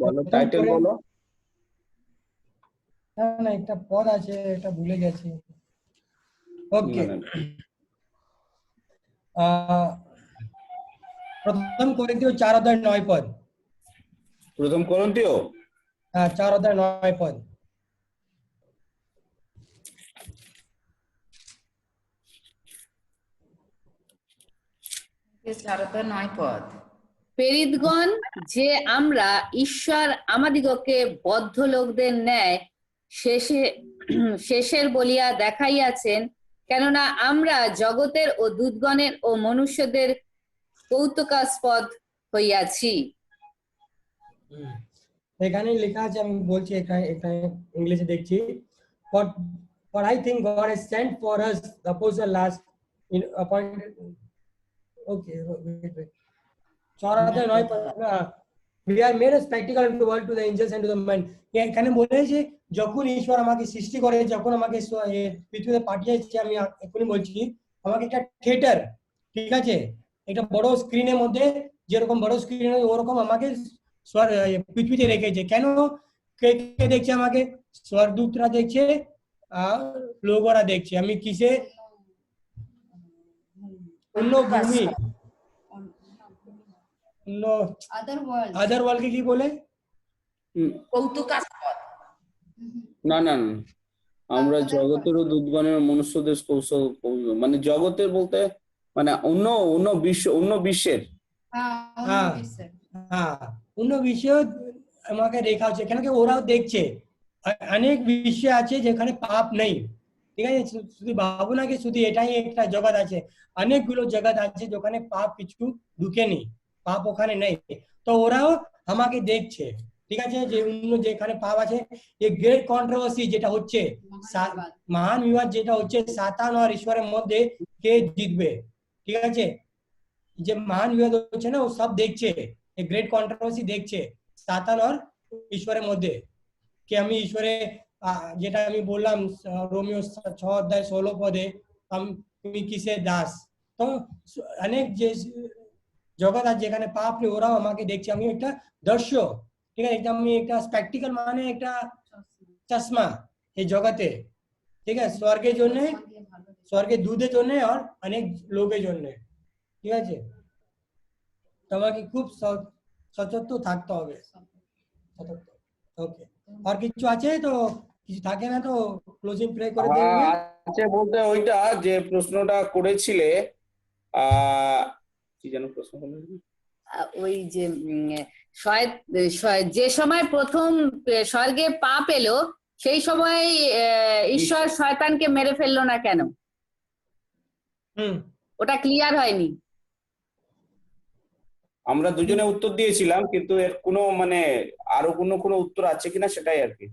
বলো, টাইটেল বলো। না না, একটা পদ আছে, এটা ভুলে গেছি। ওকে, প্রথম করিন্থীয় 4 অধ্যায় 9 পদ। প্রথম করন্থীয় 4 অধ্যায় 9 পদ। প্রেরিতগণ, যে আমরা ঈশ্বর আমাদিগকে বদ্ধ লোকদের ন্যায় শেষের বলিয়া দেখাইয়াছেন, কেননা আমরা জগতের ও দূতগণের ও মনুষ্যদের কৌতুকাস্পদ হইয়াছি। এখানে লেখা আছে, আমি বলছি, এখানে ইংলিশে দেখছি, for I think God has sent for us the apostle last in appointed. Okay, wait. 4 অধ্যায় 9 পদ, we are made a spectacle of the world to the angels and to the men. এখানে বলেছে যখন ঈশ্বর আমাকে সৃষ্টি করে, যখন আমাকে পৃথিবীতে পাঠিয়েছে, আমি এখনই বলছি, আমাকে একটা থিয়েটার, ঠিক আছে, একটা বড় স্ক্রিনের মধ্যে যেরকম বড় স্ক্রিন ওরকম আমাকে পৃথিবীতে রেখেছে। কেন কে কে দেখছে আমাকে? স্বর্গদূতরা দেখছে আর লোকেরা দেখছে। আমি কিসে? অন্য ভূমি, অন্য আদার ওয়ার্ল্ড। আদার ওয়ার্ল্ডকে কি বলে? কৌতুকাস্পদ। না না না, আমরা জগতেরও দুধগণের মনুষ্যদের কৌশল মানে জগতের বলতে মানে অন্য অন্য বিশ্বের হ্যাঁ, হ্যাঁ। অন্য বিশ্বের। হ্যাঁ, অন্য বিষয় আমাকে রেখা হচ্ছে, কেন কি ওরাও দেখছে। অনেক বিষয় আছে যেখানে পাপ নেই, ঠিক আছে? শুধু ভাবো না কি শুধু এটাই একটা জগৎ আছে, অনেকগুলো জগৎ আছে যেখানে পাপ কিছু ঢুকেনি, পাপ ওখানে নেই। তো ওরাও আমাকে দেখছে, ঠিক আছে? যে অন্য যেখানে পাপ আছে, এই গ্রেট কন্ট্রোভার্সি যেটা হচ্ছে, মহাবিবাদ। মহান বিবাদ যেটা হচ্ছে সাতান আর ঈশ্বরের মধ্যে কে জিতবে, ঠিক আছে? যে মহান বিবাদ হচ্ছে না, ও সব দেখছে, এই গ্রেট কন্ট্রোভার্সি দেখছে সাতান আর ঈশ্বরের মধ্যে। কি আমি ঈশ্বরে যেটা আমি বললাম রোমিও 6:16 তুমি কিসের দাস। তো অনেক যে জগৎ আছে যেখানে পাপ নেই, ওরাও আমাকে দেখছে। আমি একটা দর্শক, ঠিক আছে? আমি একটা স্পেকটিক্যাল মানে একটা চশমা এই জগতে, ঠিক আছে? স্বর্গের জন্য, স্বর্গের দূতের জন্য আর অনেক লোকের জন্য, ঠিক আছে? তোমাকে খুব সচেতন থাকতে হবে। ওকে, আর কিছু আছে তো? কিছু থাকে না তো ক্লোজিং প্রে করে দেবে। আছে বলতে ওইটা যে প্রশ্নটা করেছিলে কি যেন প্রশ্ন করলে? ওই যে যে সময় প্রথম স্বর্গে পাপ এলো সেই সময় ঈশ্বর শয়তানকে মেরে ফেললো না কেন? ওটা ক্লিয়ার হয়নি। আমরা দুজনে উত্তর দিয়েছিলাম, কিন্তু এর কোনো মানে আরো কোনো উত্তর আছে কিনা সেটাই আর কি।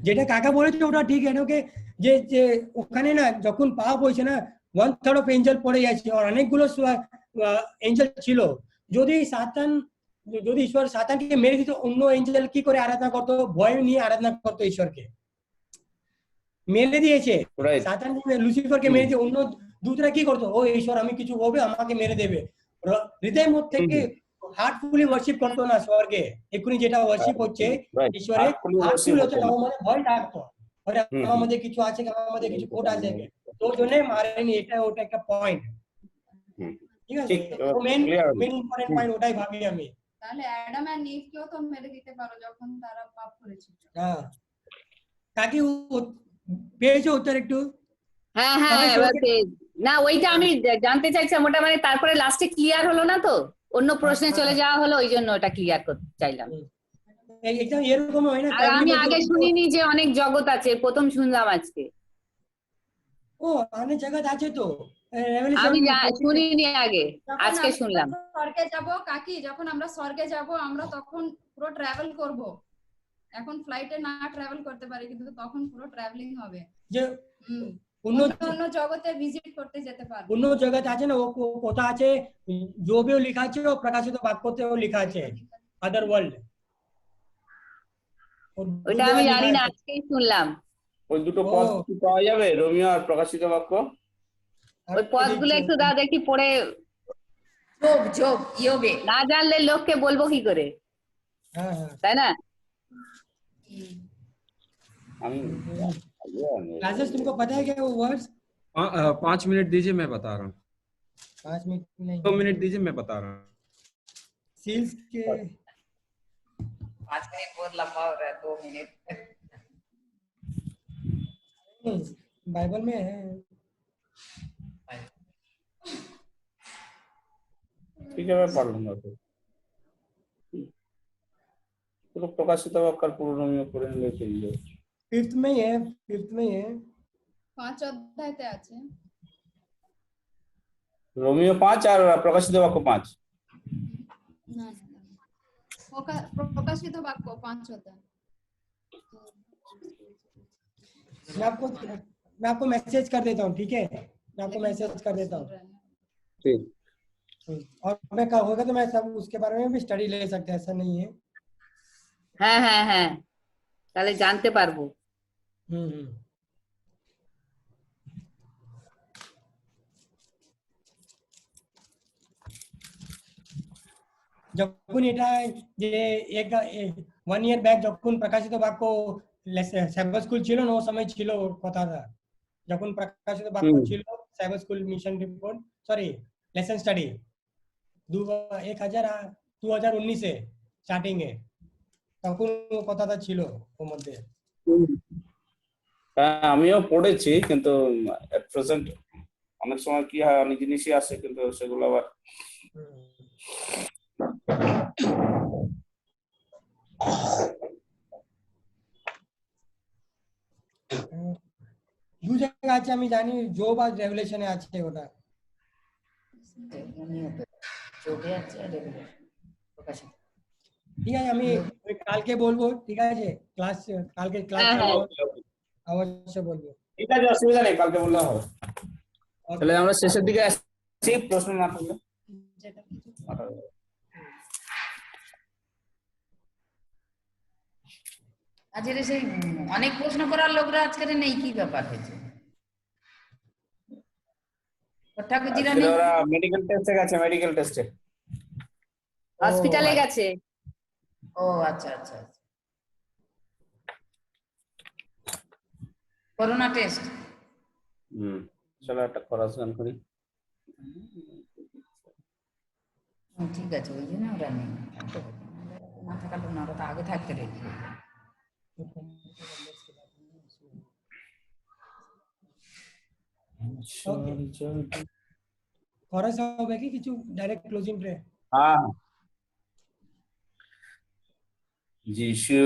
যেটা কাকা বলেছে ওটা ঠিক, এটাকে যে যে ওখানে না যখন পাপ হয়েছে না, 1/3 অফ এঞ্জেল পড়ে গেছে আর অনেকগুলো এঞ্জেল ছিল। যদি সাতান, যদি ঈশ্বর সাতানকে মেরে দিত, অন্য এঞ্জেল কি করে আরাধনা করতো? ভয় নিয়ে আরাধনা করতো ঈশ্বরকে। মেরে দিয়েছে সাতান, লুসিফারকে মেরে দিয়ে অন্য দূতরা কি করতো? ও ঈশ্বর, আমি কিছু হবে, আমাকে মেরে দেবে। হৃদয়ের মধ্যে থেকে হার্টফুলি ওয়ার্শিপ করতো না স্বর্গে। এক্ষুনি যেটা ওয়ার্শিপ হচ্ছে ঈশ্বরের হার্টফুল হচ্ছে না, ও মানে ভয় ডাকতো, আমার মধ্যে কিছু আছে, আমার মধ্যে কিছু খোট আছে, তো ওই জন্য মারেনি। এটা ওটা একটা পয়েন্ট, ঠিক আছে? তো মেন ইম্পর্টেন্ট পয়েন্ট ওটাই ভাবি আমি। তাহলে অ্যাডাম এন্ড ইভ কেও তো মেরে দিতে পারো যখন তারা পাপ করেছিল। হ্যাঁ, কাকি পেয়েছো উত্তর একটু? হ্যাঁ হ্যাঁ, এবার না ওইটা আমি জানতে চাইছিলাম, ওটা মানে তারপরে লাস্টে ক্লিয়ার হলো না, তো অন্য প্রশ্নে চলে যাওয়া হলো, ওই জন্য ওটা ক্লিয়ার করতে চাইলাম। একদম এরকম হয় না? আর আমি আগে শুনিনি যে অনেক জগৎ আছে, প্রথম শুনলাম আজকে। ও, অনেক জগৎ আছে তো, আমি শুনিনি আগে, আজকে শুনলাম। স্বর্গে যাব কাকি, যখন আমরা স্বর্গে যাব আমরা তখন পুরো ট্রাভেল করব। এখন ফ্লাইটে না ট্রাভেল করতে পারি, কিন্তু তখন পুরো ট্রাভেলিং হবে। যে অন্য জগতে ভিজিট করতে যেতে পারবো। অন্য জগৎ আছে না, ও কথা আছে, যোবেও লেখা আছে ও প্রকাশিত বাক্যতেও লেখা আছে আদার ওয়ার্ল্ড। ওটা আমি জানি না, আজকেই শুনলাম। ওই দুটো পদ কি পাওয়া যাবে, রোমিও আর প্রকাশিত বাক্য? ওই পদগুলো একটু দাও দেখি পড়ে। যোগ ইয়োবে। না জানলে লোককে বলবো কি করে, তাই না? राजेश, तुमको पता है क्या वो वर्ड्स? 5 मिनट दीजिए, मैं बता रहा हूँ। 5 मिनट नहीं, 2 मिनट दीजिए, मैं बता रहा हूँ। सील्स के 5 मिनट बहुत लंबा हो रहा है, 2 मिनट। बाइबल में है। ঠিক আছে, পারলাম না তো। পুরো প্রকাশিত বাক্য আর পুরো রোমিও করে নিলে চলে যাবে। 5th में ही है, 5th में ही है। 5 অধ্যায়তে আছে। রোমিও 5 আর প্রকাশিত বাক্য 5। না প্রকাশিত বাক্য 5 অধ্যায়। मैं आपको मैसेज कर देता हूँ, ठीक है? मैं आपको मैसेज कर देता हूँ। ठीक। और मैं कहा होगा तो मैं सब उसके बारे में भी स्टडी ले सकते हैं, ऐसा नहीं है। হ্যাঁ হ্যাঁ হ্যাঁ, তাহলে জানতে পারবো। যখন এটা যে এক 1 ইয়ার ব্যাক যখন প্রকাশিত বাক্য সাইবার স্কুল ছিল না, ও সময় ছিল ওর কথাটা, যখন প্রকাশিত বাক্য হুম। ছিল cyber school mission report, sorry lesson study 2019-এ স্টার্টিং এ, তখন ও কথাটা ছিল ওর মধ্যে। হ্যাঁ, আমিও পড়েছি, কিন্তু এট প্রেজেন্ট অনেক সময় কি হয়, অনেক জিনিসই আসে কিন্তু সেগুলো আবার দু জায়গা আছে আমি জানি, জব আর রেভেলেশনে আছে ওটা। চোখে আছে আর প্রকাশিত। ঠিক আছে, আমি ওই কালকে বলবো, ঠিক আছে, কালকে ক্লাস হ্যাঁ, হ্যাঁ। অবশ্যই বলবো। ঠিক আছে, অসুবিধা নেই, কালকে বললে হবে। তাহলে আমরা শেষের দিকে আসছি, প্রশ্ন না থাকলে। আজকের সেই অনেক প্রশ্ন করার লোকরা আজকের নেই, কি ব্যাপার হয়েছে? ঠাকুরজিরা আজকে নেই? ওরা মেডিকেল টেস্টে গেছে, মেডিকেল টেস্টে। হসপিটালে গেছে। ও আচ্ছা আচ্ছা আচ্ছা। Corona test. চলো একটা খরচ গান করি। ঠিক আছে, ওই জন্য ওরা নেই, না থাকার না, ওরা তো আগে থাকতে রেখে। খরচ হবে কি কিছু ডাইরেক্ট ক্লোজিং প্রে? হ্যাঁ। যিশু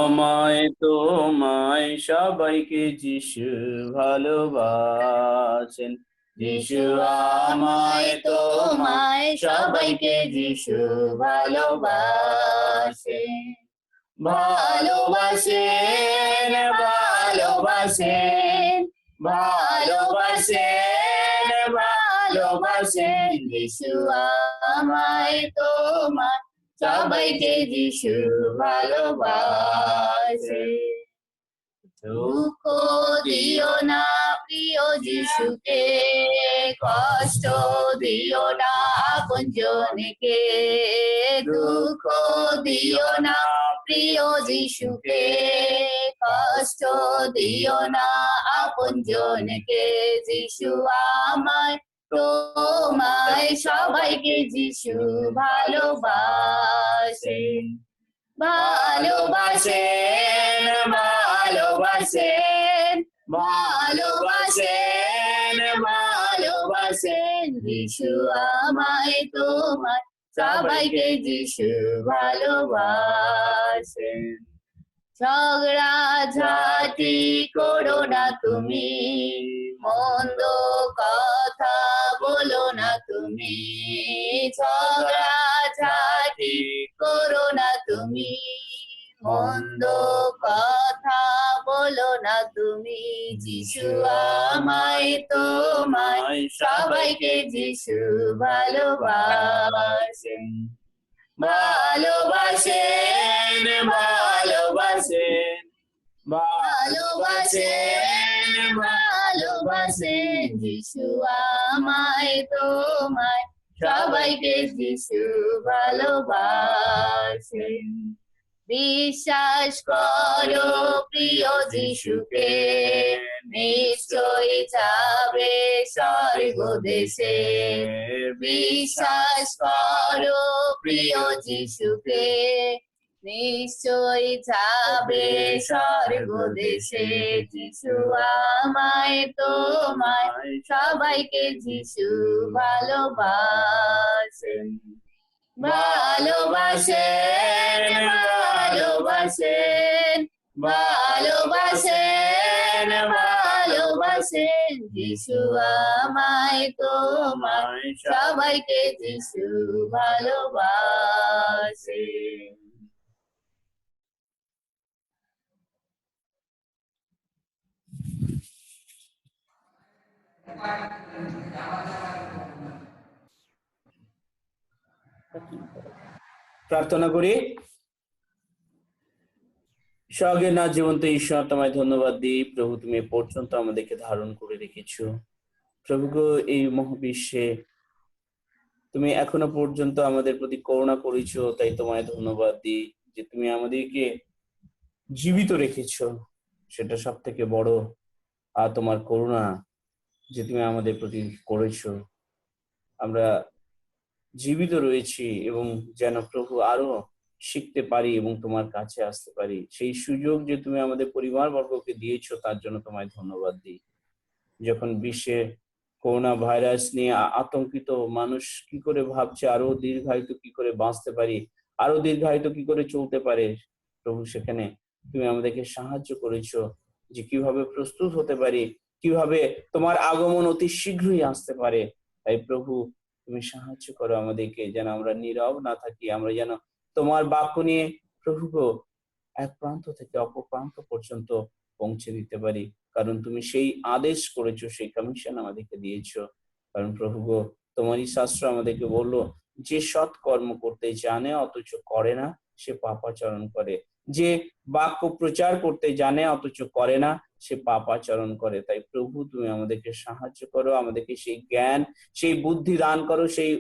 আমায় তোমায় সবাইকে যিশু ভালোবাসেন, যিশু আমায় তোমায় সবাইকে যিশু ভালোবাসেন, ভালোবাসেন, ভালোবাসেন, ভালোবাসেন, ভালোবাসেন, যিশু আমায় তোমায় সবাইকে যিশু ভালোবাসে। দুঃখ দিও না প্রিয় যিশুকে, কষ্ট দিও না আপনজনকে, দুঃখ দিও না প্রিয় যিশুকে, কষ্ট দিও না আপনজনকে, যিশু আমায় তোমায় সবাইকে যিশু ভালোবাসেন, ভালোবাসেন, ভালোবাসেন, ভালোবাসেন, ভালোবাসেন, যিশু আমায় তোমায় সবাইকে যিশু ভালোবাসেন। ঝগড়া ঝাঁটি করো না তুমি, মন্দ কথা বলো না তুমি, ঝগড়া ঝাঁটি করো না তুমি, মন্দ কথা বলো না তুমি, যিশু আমায় তোমায় সবাইকে যিশু ভালোবাসেন, ভালোবাসেন, ভালোবাসেন, ভালোবাসেন, ভালোবাসেন, যিশু আমায় তোমায় সবাইকে যিশু ভালোবাসেন। বিশ্বাস করো প্রিয় যিশুকে, নিশ্চয়ই যাবে স্বর্গ দেশে, বিশ্বাস করো প্রিয় যিশুকে, নিশ্চয়ই যাবে স্বর্গ দেশে, যিশু আমায় তোমায় সবাইকে যিশু ভালোবাসেন, ভালোবাসেন, ভালোবাসেন, ভালোবাসেন, ভালোবাসেন, যিশু আমায় তোমায় সবাইকে যিশু ভালোবাসেন। প্রার্থনা করি। স্বজ্ঞান জীবন্ত ঈশ্বর, তোমায় ধন্যবাদ দিই প্রভু, তুমি এ পর্যন্ত আমাদেরকে ধারণ করে রেখেছো প্রভু গো। এই মহাবিশ্বে তুমি এখনো পর্যন্ত আমাদের প্রতি করুণা করেছো, তাই তোমায় ধন্যবাদ দিই যে তুমি আমাদেরকে জীবিত রেখেছো। সেটা সব থেকে বড় আর তোমার করুণা যে তুমি আমাদের প্রতি করেছো। আমরা জীবিত রয়েছি এবং যেন প্রভু আরো শিখতে পারি এবং তোমার কাছে আসতে পারি, সেই সুযোগ যে তুমি আমাদের পরিবারবর্গকে দিয়েছো তার জন্য তোমায় ধন্যবাদ দিই। যখন বিশ্বে করোনা ভাইরাস নিয়ে আতঙ্কিত মানুষ কি করে ভাবছে আরো দীর্ঘায়িত কি করে বাঁচতে পারি, আরো দীর্ঘায়িত কি করে চলতে পারে, প্রভু সেখানে তুমি আমাদেরকে সাহায্য করেছো যে কিভাবে প্রস্তুত হতে পারি, কিভাবে তোমার আগমন অতি শীঘ্রই আসতে পারে। তাই প্রভু তুমি সাহায্য করো আমাদেরকে যেন আমরা নীরব না থাকি, আমরা যেন তোমার বাক্য নিয়ে প্রভু গো এক প্রান্ত থেকে অপর প্রান্ত পর্যন্ত পৌঁছে দিতে পারি। কারণ তুমি সেই আদেশ করেছো, সেই কমিশন আমাদেরকে দিয়েছো। কারণ প্রভু গো তোমারই শাস্ত্র আমাদেরকে বললো যে সৎ কর্ম করতে জানে অথচ করে না সে পাপাচরণ করে, যে বাক্য প্রচার করতে জানে অথচ করে না সে পাপাচরণ করে। তাই প্রভু তুমি আমাদেরকে সাহায্য করো, আমাদেরকে সেই জ্ঞান সেই বুদ্ধি দান করো, সেই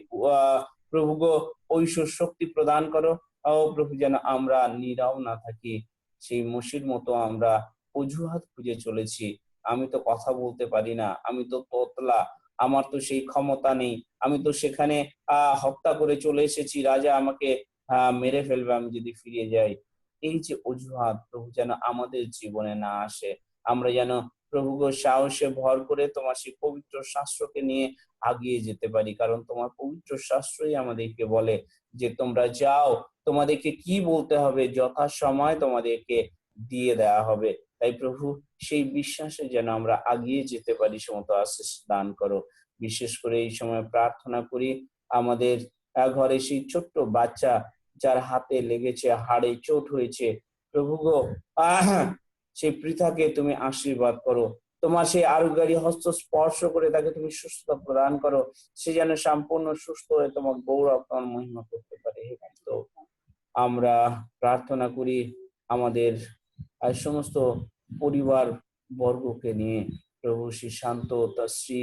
প্রভু গো ঐশ্বর শক্তি প্রদান করো। ও প্রভু যেন আমরা নীরব না থাকি, সেই মসির মতো আমরা অজুহাত খুঁজে চলেছি, আমি তো কথা বলতে পারি না, আমি তো তোতলা, আমার তো সেই ক্ষমতা নেই, আমি তো সেখানে হত্যা করে চলে এসেছি, রাজা আমাকে মেরে ফেলবে আমি যদি ফিরে যাই। এই যে অজুহাত প্রভু যেন আমাদের জীবনে না আসে, আমরা যেন প্রভু গো সাহসে ভর করে তোমার সেই পবিত্র শাস্ত্রকে নিয়ে আগিয়ে যেতে পারি। কারণ তোমার পবিত্র শাস্ত্রই আমাদেরকে বলে যে তোমরা যাও, তোমাদেরকে কি বলতে হবে যথা সময় তোমাদেরকে দিয়ে দেওয়া হবে। তাই প্রভু সেই বিশ্বাসে যেন আমরা আগিয়ে যেতে পারি, সমস্ত আশীষ দান করো। বিশেষ করে এই সময় প্রার্থনা করি আমাদের ঘরে সেই ছোট্ট বাচ্চা যার হাতে লেগেছে, হাড়ে চোট হয়েছে, প্রভু গো সেই পৃথাকে তুমি আশীর্বাদ করো, তোমার সেই আরোগ্যকারী হস্ত স্পর্শ করে তাকে তুমি সুস্থতা প্রদান করো, সে যেন সম্পূর্ণ সুস্থ হয়ে তোমার গৌরব তোমার মহিমা করতে পারে। তো আমরা প্রার্থনা করি আমাদের সমস্ত পরিবার বর্গকে নিয়ে। প্রভু শ্রী শান্ত তার স্ত্রী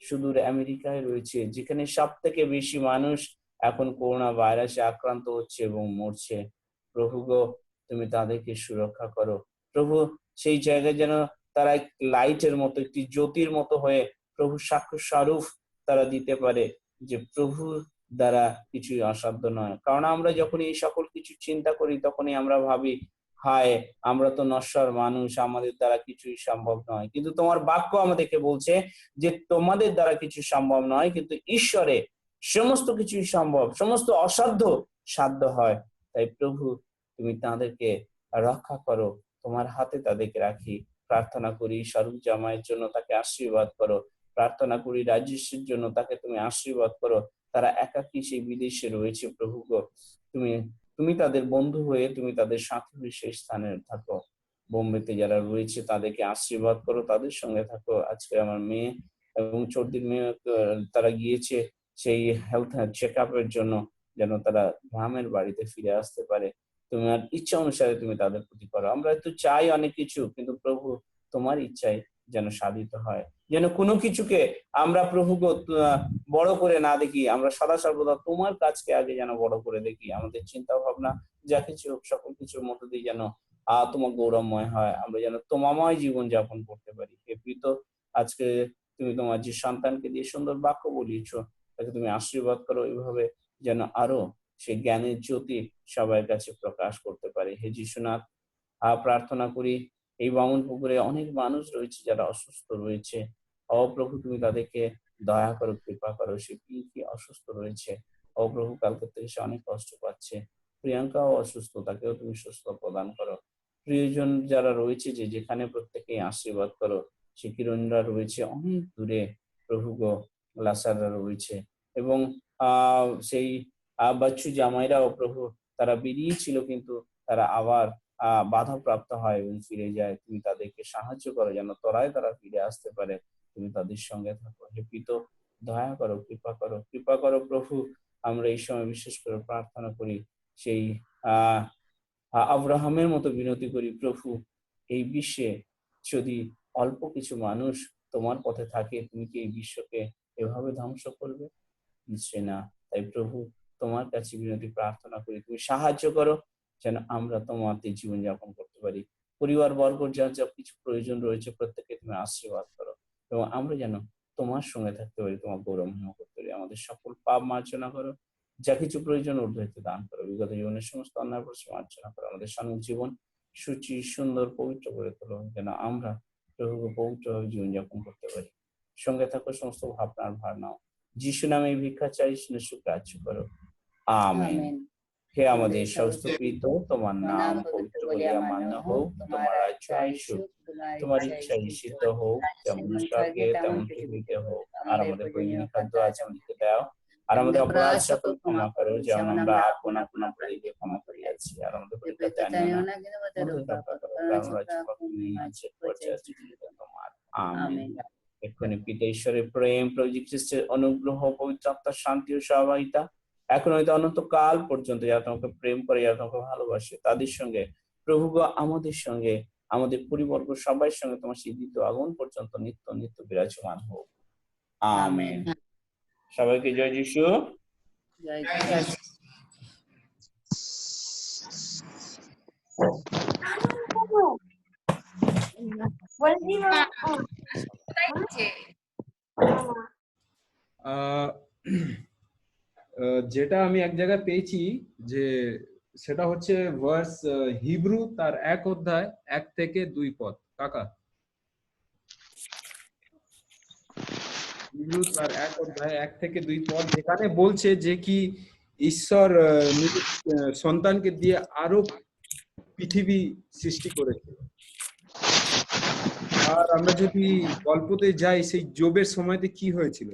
সুদূর আমেরিকায় রয়েছে, যেখানে সব থেকে বেশি মানুষ এখন করোনা ভাইরাসে আক্রান্ত হচ্ছে এবং মরছে। প্রভু গো তুমি তাদেরকে সুরক্ষা করো। প্রভু সেই জায়গায় যেন তারা লাইটের মতো, একটি জ্যোতির মতো হয়ে প্রভু সাক্ষ্য স্বরূপ তারা দিতে পারে যে প্রভু দ্বারা কিছুই অসাধ্য নয়। কারণ আমরা যখন এই সকল কিছু চিন্তা করি তখনই আমরা ভাবি হায় আমরা তো নশ্বর মানুষ, আমাদের দ্বারা কিছুই সম্ভব নয়। কিন্তু তোমার বাক্য আমাদেরকে বলছে যে তোমাদের দ্বারা কিছু সম্ভব নয়, কিন্তু ঈশ্বরে সমস্ত কিছুই সম্ভব, সমস্ত অসাধ্য সাধ্য হয়। তাই প্রভু তুমি তাদেরকে রক্ষা করো, তোমার হাতে তাদেরকে রাখি। প্রার্থনা করি স্বরূপ জামাইয়ের জন্য, তাকে আশীর্বাদ করো। প্রার্থনা করি রাজেশের জন্য, তাকে তুমি আশীর্বাদ করো। তারা একাকী সেই বিদেশে রয়েছে, প্রভু গো তুমি তুমি তাদের বন্ধু হয়ে, তুমি তাদের সাথী হয়ে সেই স্থানে থাকো। বোম্বেতে যারা রয়েছে তাদেরকে আশীর্বাদ করো, তাদের সঙ্গে থাকো। আজকে আমার মেয়ে এবং ছোটদিন মেয়ে তারা গিয়েছে সেই হেলথ চেক আপের জন্য, যেন তারা গ্রামের বাড়িতে ফিরে আসতে পারে। তোমার ইচ্ছা অনুসারে তুমি তাদের প্রতি করো। আমরা তো চাই অনেক কিছু, কিন্তু প্রভু তোমার ইচ্ছায় যেন সাধিত হয়, যেন কোনো কিছুকে আমরা প্রভু বড় করে না দেখি, আমরা সদা সর্বদা তোমার কাজকে আগে যেন বড় করে দেখি। আমাদের চিন্তা ভাবনা যা কিছু হোক সকল কিছুর মধ্যে দিয়ে যেন তোমার গৌরবময় হয়, আমরা যেন তোমাময় জীবন যাপন করতে পারি। হে প্রীত, আজকে তুমি তোমার যে সন্তানকে দিয়ে সুন্দর বাক্য বলিয়েছো, তাকে তুমি আশীর্বাদ করো, এইভাবে যেন আরো সেই জ্ঞানের জ্যোতি সবার কাছে প্রকাশ করতে পারে। হে যিশুনাথ, প্রার্থনা করি এই বামুন পুকুরে অনেক মানুষ রয়েছে যারা অসুস্থ রয়েছে। প্রভু তুমি তাদেরকে দয়া করো, কৃপা করো। সে কি অসুস্থ রয়েছে, প্রভু কালকে থেকে সে অনেক কষ্ট পাচ্ছে। প্রিয়াঙ্কাও অসুস্থ, তাকেও তুমি সুস্থ প্রদান করো। প্রিয়জন যারা রয়েছে যে যেখানে, প্রত্যেকেই আশীর্বাদ করো। সে কিরণরা রয়েছে অনেক দূরে, প্রভু গো লাসাররা রয়েছে, এবং সেই বাচ্চু জামাইরাও প্রভু তারা বেরিয়েছিল কিন্তু তারা আবার বাধাপ্রাপ্ত হয় এবং ফিরে যায়। তুমি তাদেরকে সাহায্য করো যেন তোরাই তারা ফিরে আসতে পারে। তুমি তাদের সঙ্গে থাকো। হে পিত, দয়া করো, কৃপা করো, কৃপা করো প্রভু। আমরা এই সময় বিশেষ করে প্রার্থনা করি সেই আব্রাহামের মতো বিনতি করি, প্রভু এই বিশ্বে যদি অল্প কিছু মানুষ তোমার পথে থাকে, তুমি কি এই বিশ্বকে এভাবে ধ্বংস করবে? নিশ্চয় না। তাই প্রভু তোমার কাছে বিনতি প্রার্থনা করি, তুমি সাহায্য করো যেন আমরা তোমাতে জীবনযাপন করতে পারি। পরিবার বর্গ যার যা কিছু প্রয়োজন রয়েছে প্রত্যেককে তুমি আশীর্বাদ করো এবং আমরা যেন তোমার সঙ্গে থাকতে পারি, তোমার গৌরব মহিমা করতে পারি। আমাদের সকল পাপ মার্জনা করো, যা কিছু প্রয়োজন ঊর্ধ্বতে দান করো। বিগত জীবনের সমস্ত অন্যায় প্রশ্ন মার্জনা করো। আমাদের সামূহিক জীবন সুচি সুন্দর পবিত্র করে তোলো যেন আমরা প্রভুকে পবিত্রভাবে জীবনযাপন করতে পারি। সঙ্গে থাকো, সমস্ত ভাবনার ভার নাও। যিশু নামে এই ভিক্ষা চাই, গ্রাহ্য করো। আমেন। আমেন। হে আমাদের সর্বস্তুকৃত, তোমার নাম পবিত্র বলিয়া মান্য হোক, তোমার রাজ্য আসুক, তোমার ইচ্ছা সিদ্ধ হোক, যেমন স্বর্গে তেমন পৃথিবীতে হোক। আর আমাদের প্রয়োজনীয় খাদ্য আজ আমাদেরকে দাও, আর আমাদের অপরাধ সকল ক্ষমা করো যেমন আমরা আপন আপন অপরাধীকে ক্ষমা করিয়াছি। আর আমাদের পরীক্ষাতে আনিও না, কিন্তু রক্ষা করো, কারণ রাজ্য কখনোই আছে, পর্যায়ে আছে তোমার। আমেন। এক্ষুনি পিতা ঈশ্বরের প্রেম, প্রভু যীশু খ্রিস্টের অনুগ্রহ, পবিত্র আত্মার শান্তি ও সহভাগিতা এখন হইতে অনন্তকাল পর্যন্ত যারা তোমাকে প্রেম করে, যারা তোমাকে ভালোবাসে, তাদের সঙ্গে প্রভু আমাদের সঙ্গে, আমাদের পরিবর্গ সবার সঙ্গে তোমার সেই দ্বিতীয় আগমন পর্যন্ত নিত্য নিত্য বিরাজমান হোক। আমেন। সবাইকে জয় যিশু। জয় কোথায় দিচ্ছে? যেটা আমি এক জায়গায় পেয়েছি যে সেটা হচ্ছে ভার্স হিব্রু তার 1 অধ্যায় 1 থেকে 2 পদ। কাকা, হিব্রু তার 1 অধ্যায় 1 থেকে 2 পদ, যেখানে বলছে যে কি ঈশ্বর নিজের সন্তানকে দিয়ে আরো পৃথিবী সৃষ্টি করেছে। আর আমরা যদি গল্পতে যাই, সেই জবের সময়তে কি হয়েছিল